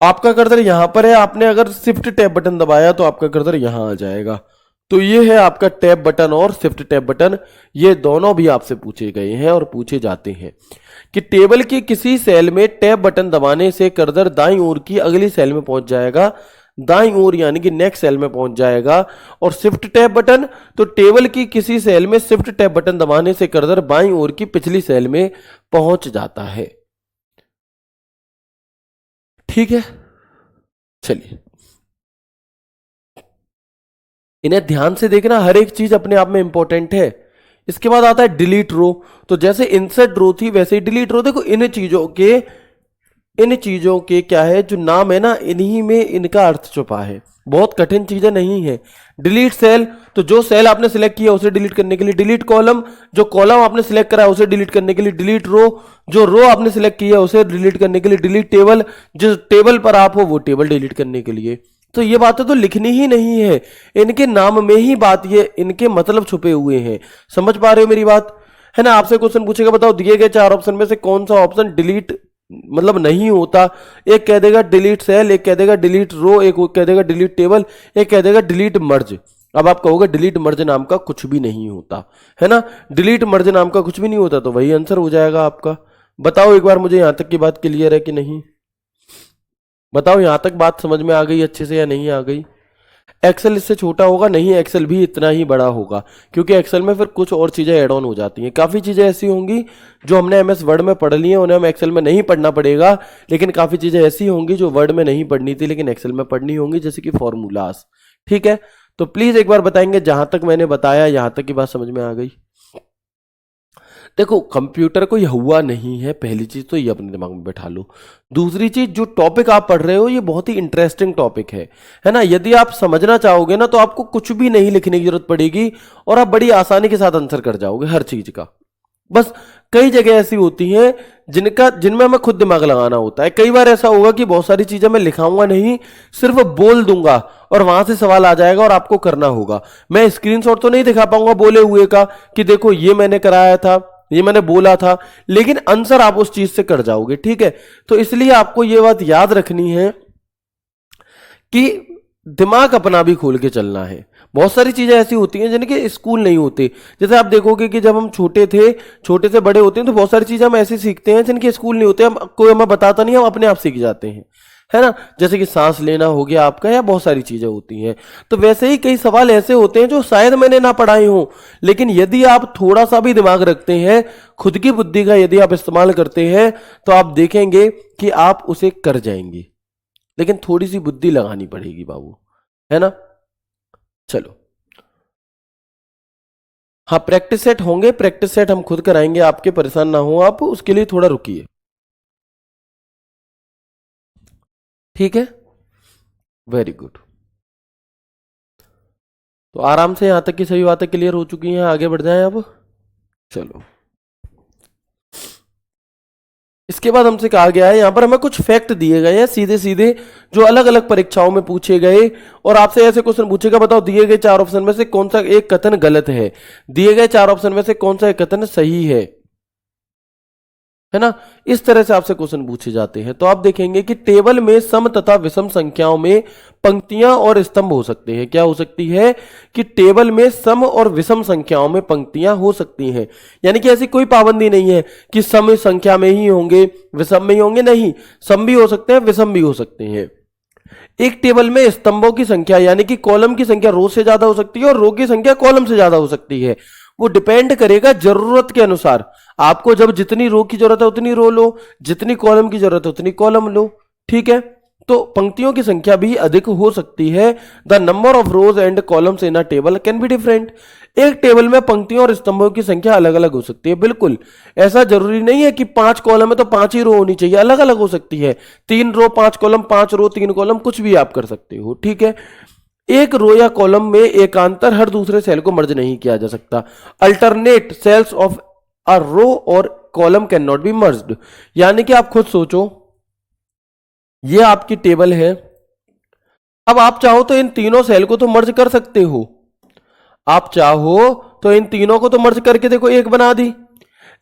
आपका कर्सर यहां पर है, आपने अगर शिफ्ट टैब बटन दबाया तो आपका कर्सर यहां आ जाएगा। तो ये है आपका टैब बटन और शिफ्ट टैब बटन, ये दोनों भी आपसे पूछे गए हैं और पूछे जाते हैं कि टेबल की किसी सेल में टैब बटन दबाने से कर्सर दाईं ओर की अगली सेल में पहुंच जाएगा, दाईं ओर यानी कि नेक्स्ट सेल में पहुंच जाएगा। और शिफ्ट टैब बटन, तो टेबल की किसी सेल में शिफ्ट टैब बटन दबाने से कर्सर बाईं ओर की पिछली सेल में पहुंच जाता है। ठीक है, चलिए इन्हें ध्यान से देखना, हर एक चीज अपने आप में इंपॉर्टेंट है। इसके बाद आता है डिलीट रो। तो जैसे इंसर्ट रो थी वैसे ही डिलीट रो। देखो इन चीजों के क्या है, जो नाम है ना, इन्हीं में इनका अर्थ छुपा है, बहुत कठिन चीजें नहीं है। डिलीट सेल, तो जो सेल आपने सिलेक्ट किया उसे डिलीट करने के लिए। डिलीट कॉलम, जो कॉलम आपने सिलेक्ट करा है उसे डिलीट करने के लिए। डिलीट रो, जो रो आपने सिलेक्ट किया उसे डिलीट करने के लिए। डिलीट टेबल, जिस टेबल पर आप हो वो टेबल डिलीट करने के लिए। तो ये बातें तो लिखनी ही नहीं है, इनके नाम में ही बात, ये इनके मतलब छुपे हुए हैं। समझ पा रहे हो मेरी बात, है ना। आपसे क्वेश्चन पूछेगा, बताओ दिए गए 4 ऑप्शन में से कौन सा ऑप्शन डिलीट मतलब नहीं होता। एक कह देगा डिलीट सेल, एक कह देगा डिलीट रो, एक कह देगा डिलीट टेबल, एक कह देगा डिलीट मर्ज। अब आप कहोगे डिलीट मर्ज नाम का कुछ भी नहीं होता, है ना। डिलीट मर्ज नाम का कुछ भी नहीं होता, तो वही आंसर हो जाएगा आपका। बताओ एक बार मुझे, यहां तक की बात क्लियर है कि नहीं? बताओ यहां तक बात समझ में आ गई अच्छे से या नहीं आ गई? एक्सेल इससे छोटा होगा? नहीं, एक्सेल भी इतना ही बड़ा होगा, क्योंकि एक्सेल में फिर कुछ और चीजें ऐड ऑन हो जाती हैं। काफी चीजें ऐसी होंगी जो हमने एमएस वर्ड में पढ़ ली हैं, उन्हें हम एक्सेल में नहीं पढ़ना पड़ेगा। लेकिन काफी चीजें ऐसी होंगी जो वर्ड में नहीं पढ़नी थी लेकिन एक्सेल में पढ़नी होंगी, जैसे कि फॉर्मूलास। ठीक है, तो प्लीज एक बार बताएंगे जहां तक मैंने बताया यहां तक की बात समझ में आ गई? देखो, कंप्यूटर कोई हुआ नहीं है, पहली चीज तो ये अपने दिमाग में बैठा लो। दूसरी चीज, जो टॉपिक आप पढ़ रहे हो ये बहुत ही इंटरेस्टिंग टॉपिक है ना। यदि आप समझना चाहोगे ना तो आपको कुछ भी नहीं लिखने की जरूरत पड़ेगी और आप बड़ी आसानी के साथ आंसर कर जाओगे हर चीज का। बस कई जगह ऐसी होती हैं जिनमें हमें खुद दिमाग लगाना होता है। कई बार ऐसा होगा कि बहुत सारी चीजें मैं लिखाऊंगा नहीं, सिर्फ बोल दूंगा और वहां से सवाल आ जाएगा और आपको करना होगा। मैं स्क्रीनशॉट तो नहीं दिखा पाऊंगा बोले हुए का कि देखो ये मैंने कराया था, ये मैंने बोला था, लेकिन आंसर आप उस चीज से कर जाओगे। ठीक है, तो इसलिए आपको यह बात याद रखनी है कि दिमाग अपना भी खोल के चलना है। बहुत सारी चीजें ऐसी होती हैं जिनके स्कूल नहीं होते। जैसे आप देखोगे कि जब हम छोटे थे, छोटे से बड़े होते हैं, तो बहुत सारी चीजें हम ऐसी सीखते हैं जिनके स्कूल नहीं होते, हम कोई हमें बताता नहीं, हम अपने आप सीख जाते हैं, है ना। जैसे कि सांस लेना हो गया आपका, या बहुत सारी चीजें होती हैं। तो वैसे ही कई सवाल ऐसे होते हैं जो शायद मैंने ना पढ़ाए हों, लेकिन यदि आप थोड़ा सा भी दिमाग रखते हैं, खुद की बुद्धि का यदि आप इस्तेमाल करते हैं, तो आप देखेंगे कि आप उसे कर जाएंगे। लेकिन थोड़ी सी बुद्धि लगानी पड़ेगी बाबू, है ना। चलो, हाँ, प्रैक्टिस सेट होंगे, प्रैक्टिस सेट हम खुद कराएंगे आपके, परेशान ना हो आप, उसके लिए थोड़ा रुकिए। ठीक है, वेरी गुड। तो आराम से यहां तक की सभी बातें क्लियर हो चुकी हैं, आगे बढ़ जाएं अब। चलो, इसके बाद हमसे कहा गया है, यहां पर हमें कुछ फैक्ट दिए गए हैं सीधे सीधे, जो अलग अलग परीक्षाओं में पूछे गए, और आपसे ऐसे क्वेश्चन पूछेगा, बताओ दिए गए चार ऑप्शन में से कौन सा एक कथन गलत है, दिए गए चार ऑप्शन में से कौन सा एक कथन सही है ना। इस तरह से आपसे क्वेश्चन पूछे जाते हैं। तो आप देखेंगे कि टेबल में सम तथा विषम संख्याओं में पंक्तियां और स्तंभ हो सकते हैं। क्या हो सकती है? कि टेबल में सम और विषम संख्याओं में पंक्तियां हो सकती हैं। यानी कि ऐसी कोई पाबंदी नहीं है कि सम संख्या में ही होंगे, विषम में ही होंगे, नहीं, सम भी हो सकते हैं, विषम भी हो सकते हैं। एक टेबल में स्तंभों की संख्या यानी कि कॉलम की संख्या रो से ज्यादा हो सकती है और रो की संख्या कॉलम से ज्यादा हो सकती है। वो डिपेंड करेगा जरूरत के अनुसार। आपको जब जितनी रो की जरूरत है उतनी रो लो, जितनी कॉलम की जरूरत है उतनी कॉलम लो। ठीक है, तो पंक्तियों की संख्या भी अधिक हो सकती है। The number of rose and columns in a table can be different. एक टेबल में पंक्तियों और स्तंभों की संख्या अलग अलग हो सकती है। बिल्कुल, ऐसा जरूरी नहीं है कि 5 कॉलम है तो 5 ही रो होनी चाहिए, अलग अलग हो सकती है। 3 रो 5 कॉलम, 5 रो 3 कॉलम, कुछ भी आप कर सकते हो। ठीक है, एक रो या कॉलम में एकांतर हर दूसरे सेल को मर्ज नहीं किया जा सकता। अल्टरनेट सेल्स ऑफ अ रो और column can not be merged. यानी कि आप खुद सोचो, ये आपकी टेबल है, अब आप चाहो तो इन तीनों सेल को तो मर्ज कर सकते हो। आप चाहो तो इन तीनों को तो मर्ज करके देखो एक बना दी,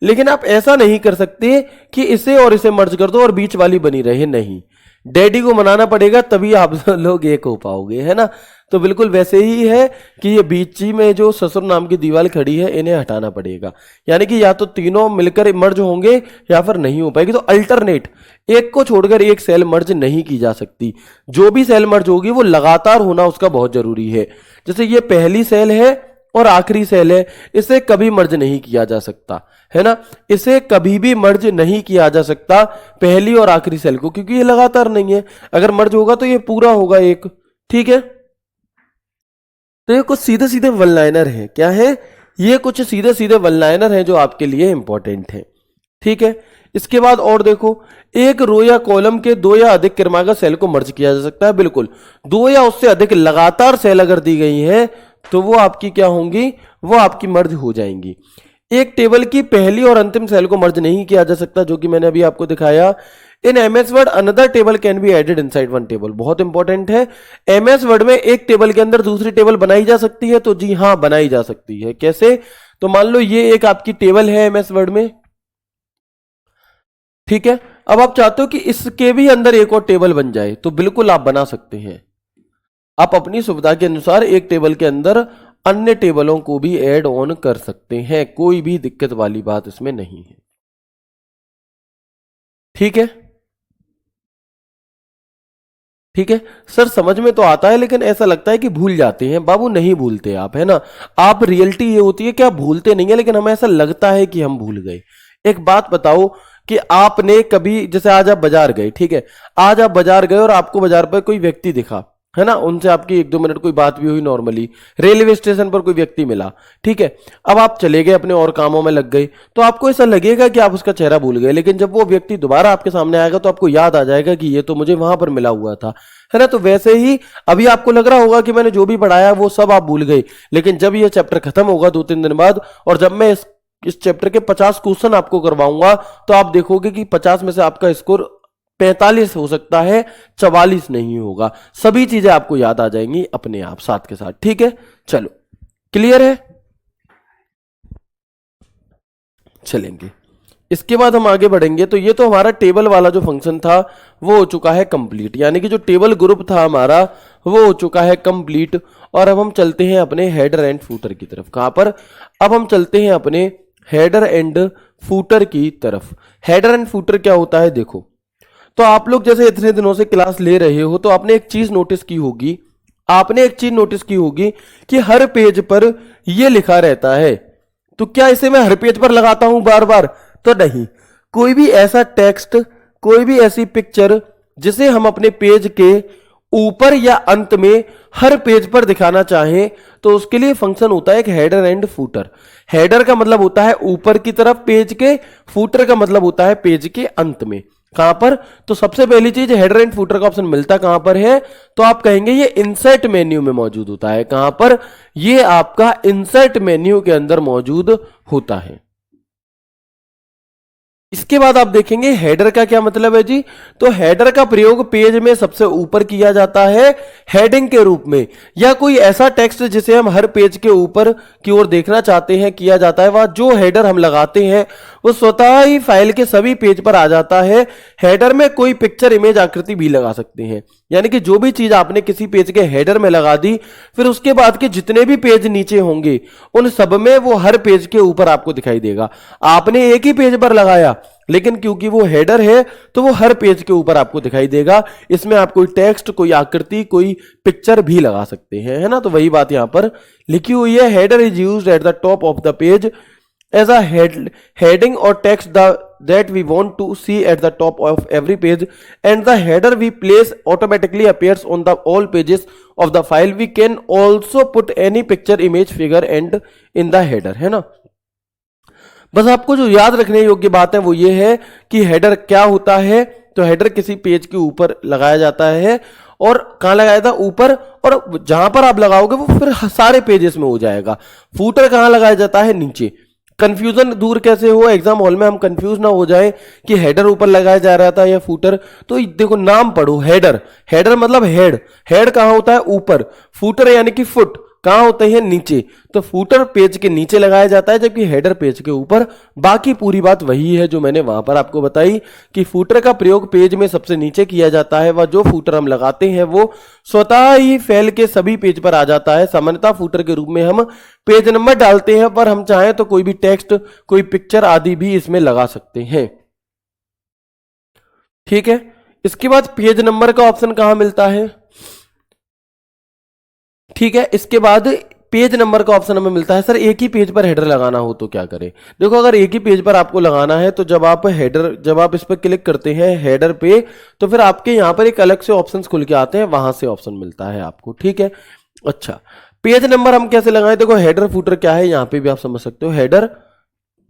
लेकिन आप ऐसा नहीं कर सकते कि इसे और इसे मर्ज कर दो और बीच वाली बनी रहे। नहीं, डैडी को मनाना पड़ेगा तभी आप लोग एक हो पाओगे, है ना। तो बिल्कुल वैसे ही है कि ये बीच ही में जो ससुर नाम की दीवार खड़ी है, इन्हें हटाना पड़ेगा। यानी कि या तो तीनों मिलकर मर्ज होंगे या फिर नहीं हो पाएगी। तो अल्टरनेट, एक को छोड़कर एक सेल मर्ज नहीं की जा सकती। जो भी सेल मर्ज होगी वो लगातार होना उसका बहुत जरूरी है। जैसे ये पहली सेल है और आखिरी सेल है, इसे कभी मर्ज नहीं किया जा सकता, है ना। इसे कभी भी मर्ज नहीं किया जा सकता पहली और आखिरी सेल को, क्योंकि ये लगातार नहीं है। अगर मर्ज होगा तो ये पूरा होगा एक। ठीक है, तो ये कुछ सीधे सीधे वन लाइनर है। क्या है? ये कुछ सीधे सीधे वन लाइनर है जो आपके लिए इंपॉर्टेंट है। ठीक है, इसके बाद और देखो, एक रो या कॉलम के दो या अधिक क्रमागत सेल को मर्ज किया जा सकता है। बिल्कुल, दो या उससे अधिक लगातार सेल अगर दी गई है तो वो आपकी क्या होंगी? वो आपकी मर्ज हो जाएंगी। एक टेबल की पहली और अंतिम सेल को मर्ज नहीं किया जा सकता, जो कि मैंने अभी आपको दिखाया। In MS Word another table can be added inside one table. बहुत इंपॉर्टेंट है, एमएस वर्ड में एक टेबल के अंदर दूसरी टेबल बनाई जा सकती है। तो जी हां, बनाई जा सकती है। कैसे? तो मान लो ये एक आपकी टेबल है एमएस वर्ड में, ठीक है, अब आप चाहते हो कि इसके भी अंदर एक और टेबल बन जाए, तो बिल्कुल आप बना सकते हैं। आप अपनी सुविधा के अनुसार एक टेबल के अंदर अन्य टेबलों को भी ऐड ऑन कर सकते हैं, कोई भी दिक्कत वाली बात इसमें नहीं है। ठीक है, ठीक है सर, समझ में तो आता है, लेकिन ऐसा लगता है कि भूल जाते हैं। बाबू नहीं भूलते आप, है ना। आप रियलिटी ये होती है कि आप भूलते नहीं है, लेकिन हमें ऐसा लगता है कि हम भूल गए। एक बात बताओ कि आपने कभी, जैसे आज आप बाजार गए, ठीक है, आज आप बाजार गए और आपको बाजार पर कोई व्यक्ति दिखा, है ना, उनसे आपकी 1-2 मिनट कोई बात भी हुई नॉर्मली, रेलवे स्टेशन पर कोई व्यक्ति मिला, ठीक है, अब आप चले गए अपने और कामों में लग गए, तो आपको ऐसा लगेगा कि आप उसका चेहरा भूल गए, लेकिन जब वो व्यक्ति दोबारा आपके सामने आएगा तो आपको याद आ जाएगा कि ये तो मुझे वहां पर मिला हुआ था, है ना। तो वैसे ही अभी आपको लग रहा होगा कि मैंने जो भी पढ़ाया वो सब आप भूल गए, लेकिन जब ये चैप्टर खत्म होगा 2-3 दिन बाद, और जब मैं इस चैप्टर के 50 क्वेश्चन आपको करवाऊंगा, तो आप देखोगे कि 50 में से आपका स्कोर 45 हो सकता है, 44 नहीं होगा। सभी चीजें आपको याद आ जाएंगी अपने आप साथ के साथ। ठीक है, चलो क्लियर है, चलेंगे। इसके बाद हम आगे बढ़ेंगे। तो ये तो हमारा टेबल वाला जो फंक्शन था वो हो चुका है कंप्लीट, यानी कि जो टेबल ग्रुप था हमारा वो हो चुका है कंप्लीट। और अब हम चलते हैं अपने हेडर एंड फूटर की तरफ। कहां पर? अब हम चलते हैं अपने हेडर एंड फूटर की तरफ। हेडर एंड फूटर क्या होता है देखो, तो आप लोग जैसे इतने दिनों से क्लास ले रहे हो तो आपने एक चीज नोटिस की होगी, कि हर पेज पर यह लिखा रहता है। तो क्या इसे मैं हर पेज पर लगाता हूं बार बार? तो नहीं। कोई भी ऐसा टेक्स्ट, कोई भी ऐसी पिक्चर जिसे हम अपने पेज के ऊपर या अंत में हर पेज पर दिखाना चाहें, तो उसके लिए फंक्शन होता है एक हेडर एंड फूटर। हेडर का मतलब होता है ऊपर की तरफ पेज के, फूटर का मतलब होता है पेज के अंत में। कहां पर? तो सबसे पहली चीज, हेडर एंड फूटर का ऑप्शन मिलता कहां पर है? तो आप कहेंगे ये इंसर्ट मेन्यू में मौजूद होता है। कहां पर? ये आपका इंसर्ट मेन्यू के अंदर मौजूद होता है। इसके बाद आप देखेंगे हेडर का क्या मतलब है जी। तो हेडर का प्रयोग पेज में सबसे ऊपर किया जाता है हेडिंग के रूप में, या कोई ऐसा टेक्स्ट जिसे हम हर पेज के ऊपर की ओर देखना चाहते हैं किया जाता है। वह जो हेडर हम लगाते हैं वो स्वतः ही फाइल के सभी पेज पर आ जाता है। हेडर में कोई पिक्चर, इमेज, आकृति भी लगा सकते हैं, यानी कि जो भी चीज आपने किसी पेज के हेडर में लगा दी, फिर उसके बाद के जितने भी पेज नीचे होंगे उन सब में वो हर पेज के ऊपर आपको दिखाई देगा। आपने एक ही पेज पर लगाया, लेकिन क्योंकि वो हेडर है तो वो हर पेज के ऊपर आपको दिखाई देगा। इसमें आप कोई टेक्स्ट, कोई आकृति, कोई पिक्चर भी लगा सकते हैं, है ना। तो वही बात यहां पर लिखी हुई है, header is used at the top of the page as a heading or text that we want to see at the top of every page, and the header we place automatically appears on the all pages of the file. We can also put any picture, image, figure and in the header, है ना। बस आपको जो याद रखने योग्य बात है वो ये है कि हेडर क्या होता है। तो हेडर किसी पेज के ऊपर लगाया जाता है, और कहां लगाया था? ऊपर, और जहां पर आप लगाओगे वो फिर सारे पेजेस में हो जाएगा। फूटर कहां लगाया जाता है? नीचे। कंफ्यूजन दूर कैसे हो एग्जाम हॉल में, हम कंफ्यूज ना हो जाए कि हेडर ऊपर लगाया जा रहा था या फूटर। तो देखो नाम पढ़ो, हेडर, हेडर मतलब हेड, हेड कहां होता है? ऊपर। फूटर यानी कि फुट कहां होते हैं? नीचे। तो फूटर पेज के नीचे लगाया जाता है, जबकि हेडर पेज के ऊपर। बाकी पूरी बात वही है जो मैंने वहां पर आपको बताई कि फूटर का प्रयोग पेज में सबसे नीचे किया जाता है। वह जो फूटर हम लगाते हैं वो स्वतः ही फाइल के सभी पेज पर आ जाता है। सामान्यतः फूटर के रूप में हम पेज नंबर डालते हैं, पर हम चाहें तो कोई भी टेक्स्ट, कोई पिक्चर आदि भी इसमें लगा सकते हैं। ठीक है, इसके बाद पेज नंबर का ऑप्शन कहां मिलता है? ठीक है, इसके बाद पेज नंबर का ऑप्शन हमें मिलता है। सर एक ही पेज पर हेडर लगाना हो तो क्या करें? देखो अगर एक ही पेज पर आपको लगाना है तो जब आप इस पर क्लिक करते हैं हेडर पे, तो फिर आपके यहां पर एक अलग से ऑप्शंस खुल के आते हैं, वहां से ऑप्शन मिलता है आपको। ठीक है, अच्छा पेज नंबर हम कैसे लगाएं? देखो हेडर फूटर क्या है यहां पे भी आप समझ सकते हो। हेडर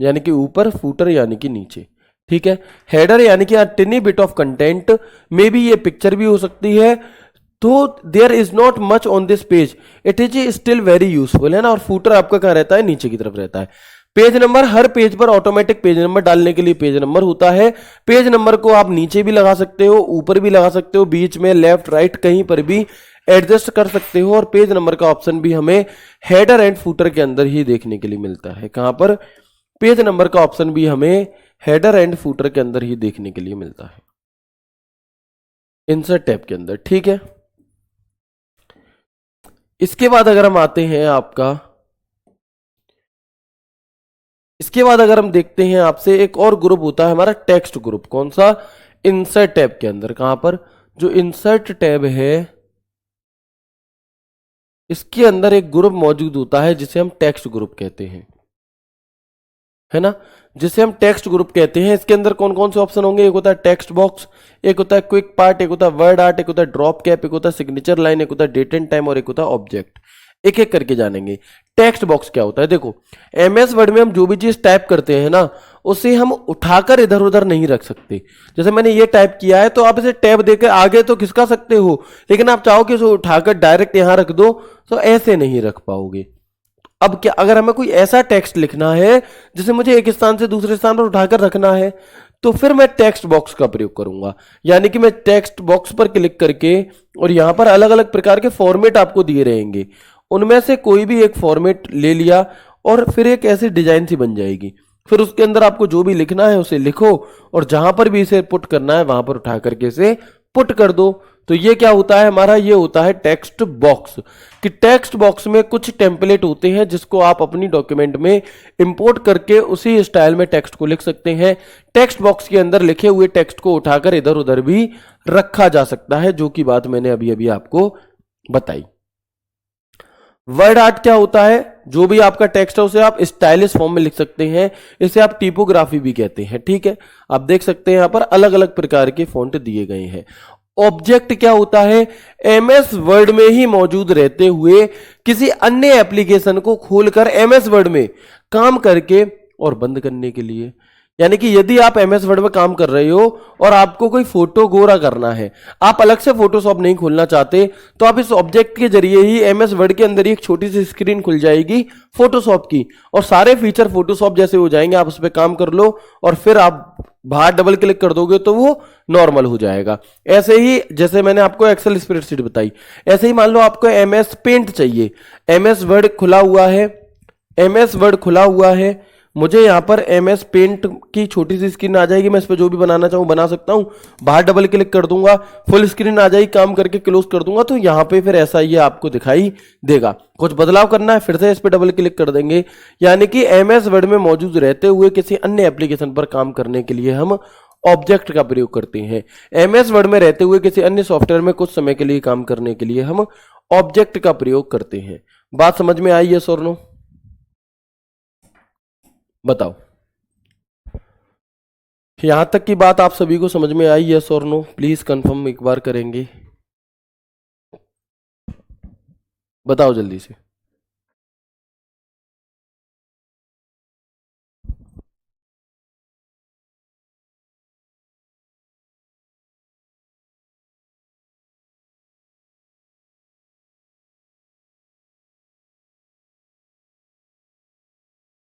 यानी कि ऊपर, फूटर यानी कि नीचे। ठीक है, हेडर यानी कि tiny bit of content, may be ये पिक्चर भी हो सकती है। तो there is not much on this page, it is still very useful, है ना। और फूटर आपका कहां रहता है? नीचे की तरफ रहता है। पेज नंबर, हर पेज पर ऑटोमेटिक पेज नंबर डालने के लिए पेज नंबर होता है। पेज नंबर को आप नीचे भी लगा सकते हो, ऊपर भी लगा सकते हो, बीच में, लेफ्ट, राइट, कहीं पर भी एडजस्ट कर सकते हो। और पेज नंबर का ऑप्शन भी हमें हेडर एंड फूटर के अंदर ही देखने के लिए मिलता है। कहां पर? पेज नंबर का ऑप्शन भी हमें हेडर एंड फूटर के अंदर ही देखने के लिए मिलता है, इंसर्ट टैब के अंदर। ठीक है, इसके बाद अगर हम आते हैं इसके बाद अगर हम देखते हैं आपसे, एक और ग्रुप होता है हमारा टेक्स्ट ग्रुप। कौन सा? इंसर्ट टैब के अंदर। कहां पर? जो इंसर्ट टैब है इसके अंदर एक ग्रुप मौजूद होता है जिसे हम टेक्स्ट ग्रुप कहते हैं, है ना, जिसे हम टेक्स्ट ग्रुप कहते हैं। इसके अंदर कौन कौन से ऑप्शन होंगे? एक होता है टेक्स्ट बॉक्स, एक होता है क्विक पार्ट, एक होता है वर्ड आर्ट, एक होता है ड्रॉप कैप, एक होता है सिग्नेचर लाइन, एक होता है डेट एंड टाइम और एक होता है ऑब्जेक्ट। एक एक करके जानेंगे। टेक्स्ट बॉक्स क्या होता है? देखो, एमएस वर्ड में हम जो भी चीज टाइप करते हैं ना, उसे हम उठाकर इधर उधर नहीं रख सकते। जैसे मैंने ये टाइप किया है तो आप इसे टैब देकर आगे तो खिसका सकते हो, लेकिन आप चाहो कि इसे उठाकर डायरेक्ट यहां रख दो तो ऐसे नहीं रख पाओगे। अब क्या, अगर हमें कोई ऐसा टेक्स्ट लिखना है जिसे मुझे एक स्थान से दूसरे स्थान पर उठाकर रखना है, तो फिर मैं टेक्स्ट बॉक्स का प्रयोग करूंगा। यानी कि मैं टेक्स्ट बॉक्स पर क्लिक करके, और यहां पर अलग अलग प्रकार के फॉर्मेट आपको दिए रहेंगे, उनमें से कोई भी एक फॉर्मेट ले लिया और फिर एक ऐसी डिजाइन सी बन जाएगी। फिर उसके अंदर आपको जो भी लिखना है उसे लिखो, और जहां पर भी इसे पुट करना है वहां पर उठा करके इसे पुट कर दो। तो ये क्या होता है हमारा? ये होता है टेक्स्ट बॉक्स। कि टेक्स्ट बॉक्स में कुछ टेम्पलेट होते हैं जिसको आप अपनी डॉक्यूमेंट में इंपोर्ट करके उसी स्टाइल में टेक्स्ट को लिख सकते हैं। टेक्स्ट बॉक्स के अंदर लिखे हुए टेक्स्ट को उठाकर इधर उधर भी रखा जा सकता है, जो कि बात मैंने अभी अभी आपको बताई। वर्ड आर्ट क्या होता है? जो भी आपका टेक्स्ट है उसे आप स्टाइलिश फॉर्म में लिख सकते हैं, इसे आप टिपोग्राफी भी कहते हैं। ठीक है, आप देख सकते हैं यहां पर अलग अलग प्रकार के फॉन्ट दिए गए हैं। ऑब्जेक्ट क्या होता है? एमएस वर्ड में ही मौजूद रहते हुए किसी अन्य एप्लीकेशन को खोलकर एमएस वर्ड में काम करके और बंद करने के लिए। यानी कि यदि आप एमएस वर्ड में काम कर रहे हो और आपको कोई फोटो गोरा करना है, आप अलग से फोटोशॉप नहीं खोलना चाहते, तो आप इस ऑब्जेक्ट के जरिए ही एमएस वर्ड के अंदर ही एक छोटी सी स्क्रीन खुल जाएगी फोटोशॉप की, और सारे फीचर फोटोशॉप जैसे हो जाएंगे। आप उस पर काम कर लो और फिर आप बाहर डबल क्लिक कर दोगे तो वो नॉर्मल हो जाएगा। ऐसे ही जैसे मैंने आपको एक्सेल स्प्रेडशीट बताई, ऐसे ही मान लो आपको एमएस पेंट चाहिए। एमएस वर्ड खुला हुआ है, एमएस वर्ड खुला हुआ है, मुझे यहाँ पर एमएस पेंट की छोटी सी स्क्रीन आ जाएगी, मैं इस पर जो भी बनाना चाहूँ बना सकता हूँ। बाहर डबल क्लिक कर दूंगा, फुल स्क्रीन आ जाएगी, काम करके क्लोज कर दूंगा, तो यहाँ पे फिर ऐसा ये आपको दिखाई देगा। कुछ बदलाव करना है फिर से इस पर डबल क्लिक कर देंगे। यानी कि एमएस वर्ड में मौजूद रहते हुए किसी अन्य एप्लीकेशन पर काम करने के लिए हम ऑब्जेक्ट का प्रयोग करते हैं। एमएस वर्ड में रहते हुए किसी अन्य सॉफ्टवेयर में कुछ समय के लिए काम करने के लिए हम ऑब्जेक्ट का प्रयोग करते हैं। बात समझ में आई? यस और नो? बताओ, यहां तक की बात आप सभी को समझ में आई? यस और नो? प्लीज कंफर्म एक बार करेंगे, बताओ जल्दी से।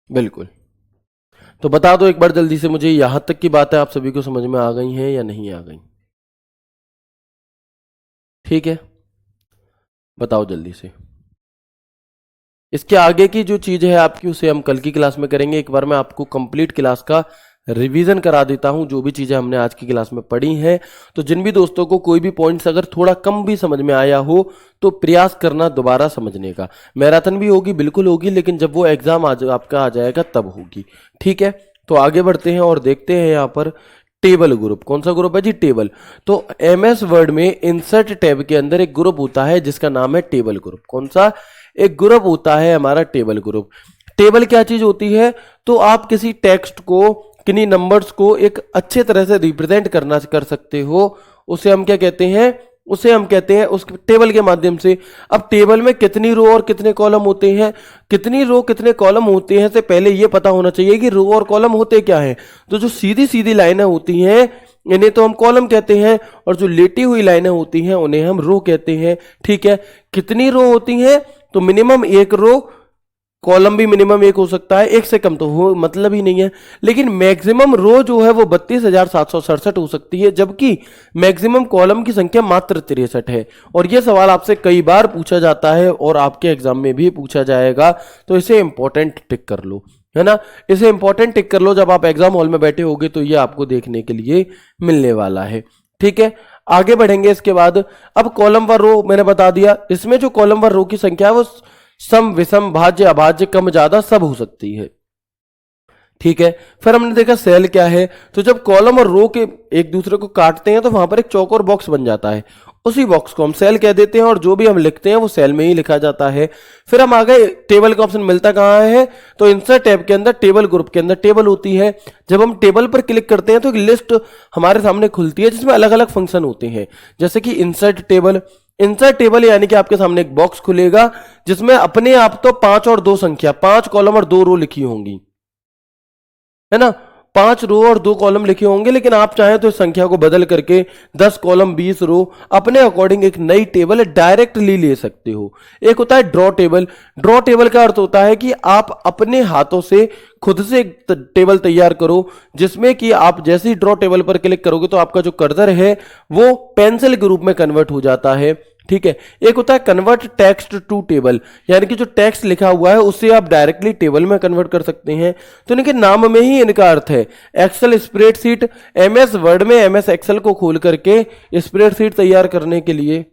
बिल्कुल, तो बता दो एक बार जल्दी से मुझे, यहां तक की बातें आप सभी को समझ में आ गई हैं या नहीं आ गई? ठीक है, बताओ जल्दी से। इसके आगे की जो चीज है आपकी उसे हम कल की क्लास में करेंगे। एक बार मैं आपको कंप्लीट क्लास का रिवीजन करा देता हूं, जो भी चीजें हमने आज की क्लास में पढ़ी हैं। तो जिन भी दोस्तों को कोई भी पॉइंट्स अगर थोड़ा कम भी समझ में आया हो तो प्रयास करना दोबारा समझने का। मैराथन भी होगी, बिल्कुल होगी, लेकिन जब वो एग्जाम आपका आ जाएगा तब होगी। ठीक है, तो आगे बढ़ते हैं और देखते हैं यहाँ पर टेबल ग्रुप। कौन सा ग्रुप है जी? टेबल। तो एमएस वर्ड में इंसर्ट टैब के अंदर एक ग्रुप होता है जिसका नाम है टेबल ग्रुप। कौन सा? एक ग्रुप होता है हमारा टेबल ग्रुप। टेबल क्या चीज होती है? तो आप किसी टेक्स्ट को, किन्हीं नंबर्स को एक अच्छे तरह से रिप्रेजेंट कर सकते हो, उसे हम क्या कहते हैं? उसे हम कहते हैं उस टेबल के माध्यम से। अब टेबल में कितनी रो और कितने कॉलम होते हैं, कितनी रो कितने कॉलम होते हैं से पहले ये पता होना चाहिए कि रो और कॉलम होते क्या हैं। तो जो सीधी सीधी लाइनें होती हैं इन्हें तो हम कॉलम कहते हैं, और जो लेटी हुई लाइनें होती हैं उन्हें हम रो कहते हैं। ठीक है, कितनी रो होती हैं? तो मिनिमम एक रो, कॉलम भी मिनिमम एक हो सकता है, एक से कम तो हो मतलब ही नहीं है। लेकिन मैक्सिमम रो जो है वो 32,767 हो सकती है, जबकि मैक्सिमम कॉलम की संख्या मात्र 63 है। और यह सवाल आपसे कई बार पूछा जाता है और आपके एग्जाम में भी पूछा जाएगा, तो इसे इंपॉर्टेंट टिक कर लो। है ना। इसे इंपॉर्टेंट टिक कर लो, जब आप एग्जाम हॉल में बैठे होगे तो ये आपको देखने के लिए मिलने वाला है। ठीक है, आगे बढ़ेंगे इसके बाद। अब कॉलम व रो मैंने बता दिया, इसमें जो कॉलम व रो की संख्या है वो सम विषम भाज्य अभाज्य कम ज्यादा सब हो सकती है। ठीक है, फिर हमने देखा सेल क्या है, तो जब कॉलम और रो के एक दूसरे को काटते हैं तो वहां पर एक चौकोर बॉक्स बन जाता है, उसी बॉक्स को हम सेल कह देते हैं और जो भी हम लिखते हैं वो सेल में ही लिखा जाता है। फिर हम आ गए टेबल का ऑप्शन मिलता कहाँ है, तो इंसर्ट टैब के अंदर टेबल ग्रुप के अंदर टेबल होती है। जब हम टेबल पर क्लिक करते हैं तो एक लिस्ट हमारे सामने खुलती है जिसमें अलग अलग फंक्शन होते हैं, जैसे कि इंसर्ट टेबल। इंसर्ट टेबल यानी कि आपके सामने एक बॉक्स खुलेगा जिसमें अपने आप तो 5 और 2 संख्या, 5 कॉलम और 2 रो लिखी होंगी, है ना। 5 रो और 2 कॉलम लिखे होंगे, लेकिन आप चाहें तो इस संख्या को बदल करके 10 कॉलम 20 रो अपने अकॉर्डिंग एक नई टेबल डायरेक्टली ले सकते हो। एक होता है ड्रॉ टेबल। ड्रॉ टेबल का अर्थ होता है कि आप अपने हाथों से खुद से एक टेबल तैयार करो, जिसमें कि आप जैसे ही ड्रॉ टेबल पर क्लिक करोगे तो आपका जो कर्सर है वो पेंसिल के रूप में कन्वर्ट हो जाता है। ठीक है, एक होता है कन्वर्ट टेक्स्ट टू टेबल, यानी कि जो टेक्स्ट लिखा हुआ है उससे आप डायरेक्टली टेबल में कन्वर्ट कर सकते हैं। तो इनके नाम में ही इनका अर्थ है। एक्सेल स्प्रेडशीट, एमएस वर्ड में एमएस एक्सेल को खोल करके स्प्रेडशीट तैयार करने के लिए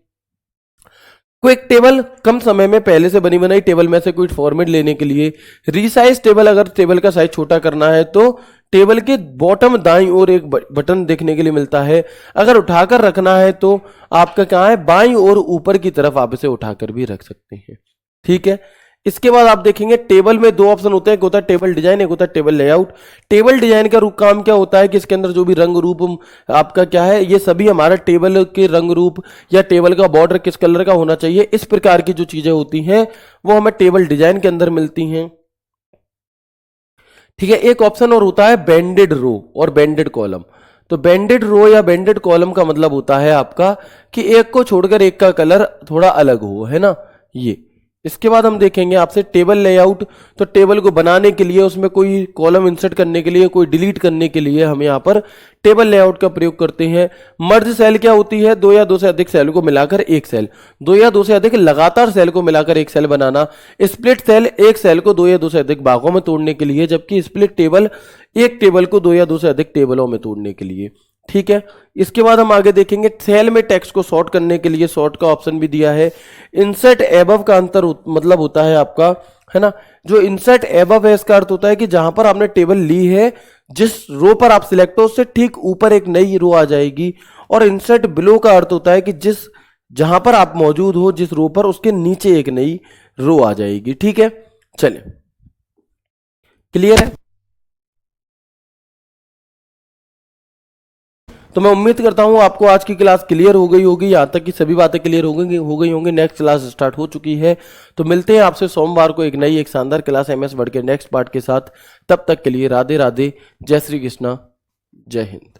क्विक टेबल, कम समय में पहले से बनी बनाई टेबल में से कोई फॉर्मेट लेने के लिए। रीसाइज टेबल, अगर टेबल का साइज छोटा करना है तो टेबल के बॉटम दाईं ओर एक बटन देखने के लिए मिलता है। अगर उठाकर रखना है तो आपका क्या है, बाईं ओर ऊपर की तरफ आप इसे उठाकर भी रख सकते हैं। ठीक है, इसके बाद आप देखेंगे टेबल में 2 ऑप्शन होते हैं, एक होता है टेबल डिजाइन, एक होता है टेबल लेआउट। टेबल डिजाइन का काम क्या होता है कि इसके अंदर जो भी रंग रूप आपका क्या है, ये सभी हमारा टेबल के रंग रूप या टेबल का बॉर्डर किस कलर का होना चाहिए, इस प्रकार की जो चीजें होती हैं वो हमें टेबल डिजाइन के अंदर मिलती हैं। ठीक है, एक ऑप्शन और होता है बेंडेड रो और बेंडेड कॉलम। तो बेंडेड रो या बेंडेड कॉलम का मतलब होता है आपका कि एक को छोड़कर एक का कलर थोड़ा अलग हो, है ना ये। इसके बाद हम देखेंगे आपसे टेबल लेआउट। तो टेबल को बनाने के लिए, उसमें कोई कॉलम इंसर्ट करने के लिए, कोई डिलीट करने के लिए हम यहाँ पर टेबल लेआउट का प्रयोग करते हैं। मर्ज सेल क्या होती है, 2 या 2 से अधिक सेल को मिलाकर एक सेल, 2 या 2 से अधिक लगातार सेल को मिलाकर एक सेल बनाना। स्प्लिट सेल, एक सेल को 2 या 2 से अधिक भागों में तोड़ने के लिए, जबकि स्प्लिट टेबल एक टेबल को 2 या 2 से अधिक टेबलों में तोड़ने के लिए। ठीक है, इसके बाद हम आगे देखेंगे सेल में टेक्स्ट को सॉर्ट करने के लिए सॉर्ट का ऑप्शन भी दिया है। इंसर्ट एबव का अंतर मतलब होता है आपका, है ना, जो इंसर्ट एबव है इसका अर्थ होता है कि जहां पर आपने टेबल ली है, जिस रो पर आप सिलेक्ट हो उससे ठीक ऊपर एक नई रो आ जाएगी। और इंसर्ट बिलो का अर्थ होता है कि जिस जहां पर आप मौजूद हो, जिस रो पर, उसके नीचे एक नई रो आ जाएगी। ठीक है, चलिए, क्लियर है। तो मैं उम्मीद करता हूं आपको आज की क्लास क्लियर हो गई होगी, यहां तक कि सभी बातें क्लियर हो गई होंगी। नेक्स्ट क्लास स्टार्ट हो चुकी है, तो मिलते हैं आपसे सोमवार को एक नई एक शानदार क्लास एमएस वर्ड के नेक्स्ट पार्ट के साथ। तब तक के लिए राधे राधे, जय श्री कृष्णा, जय हिंद।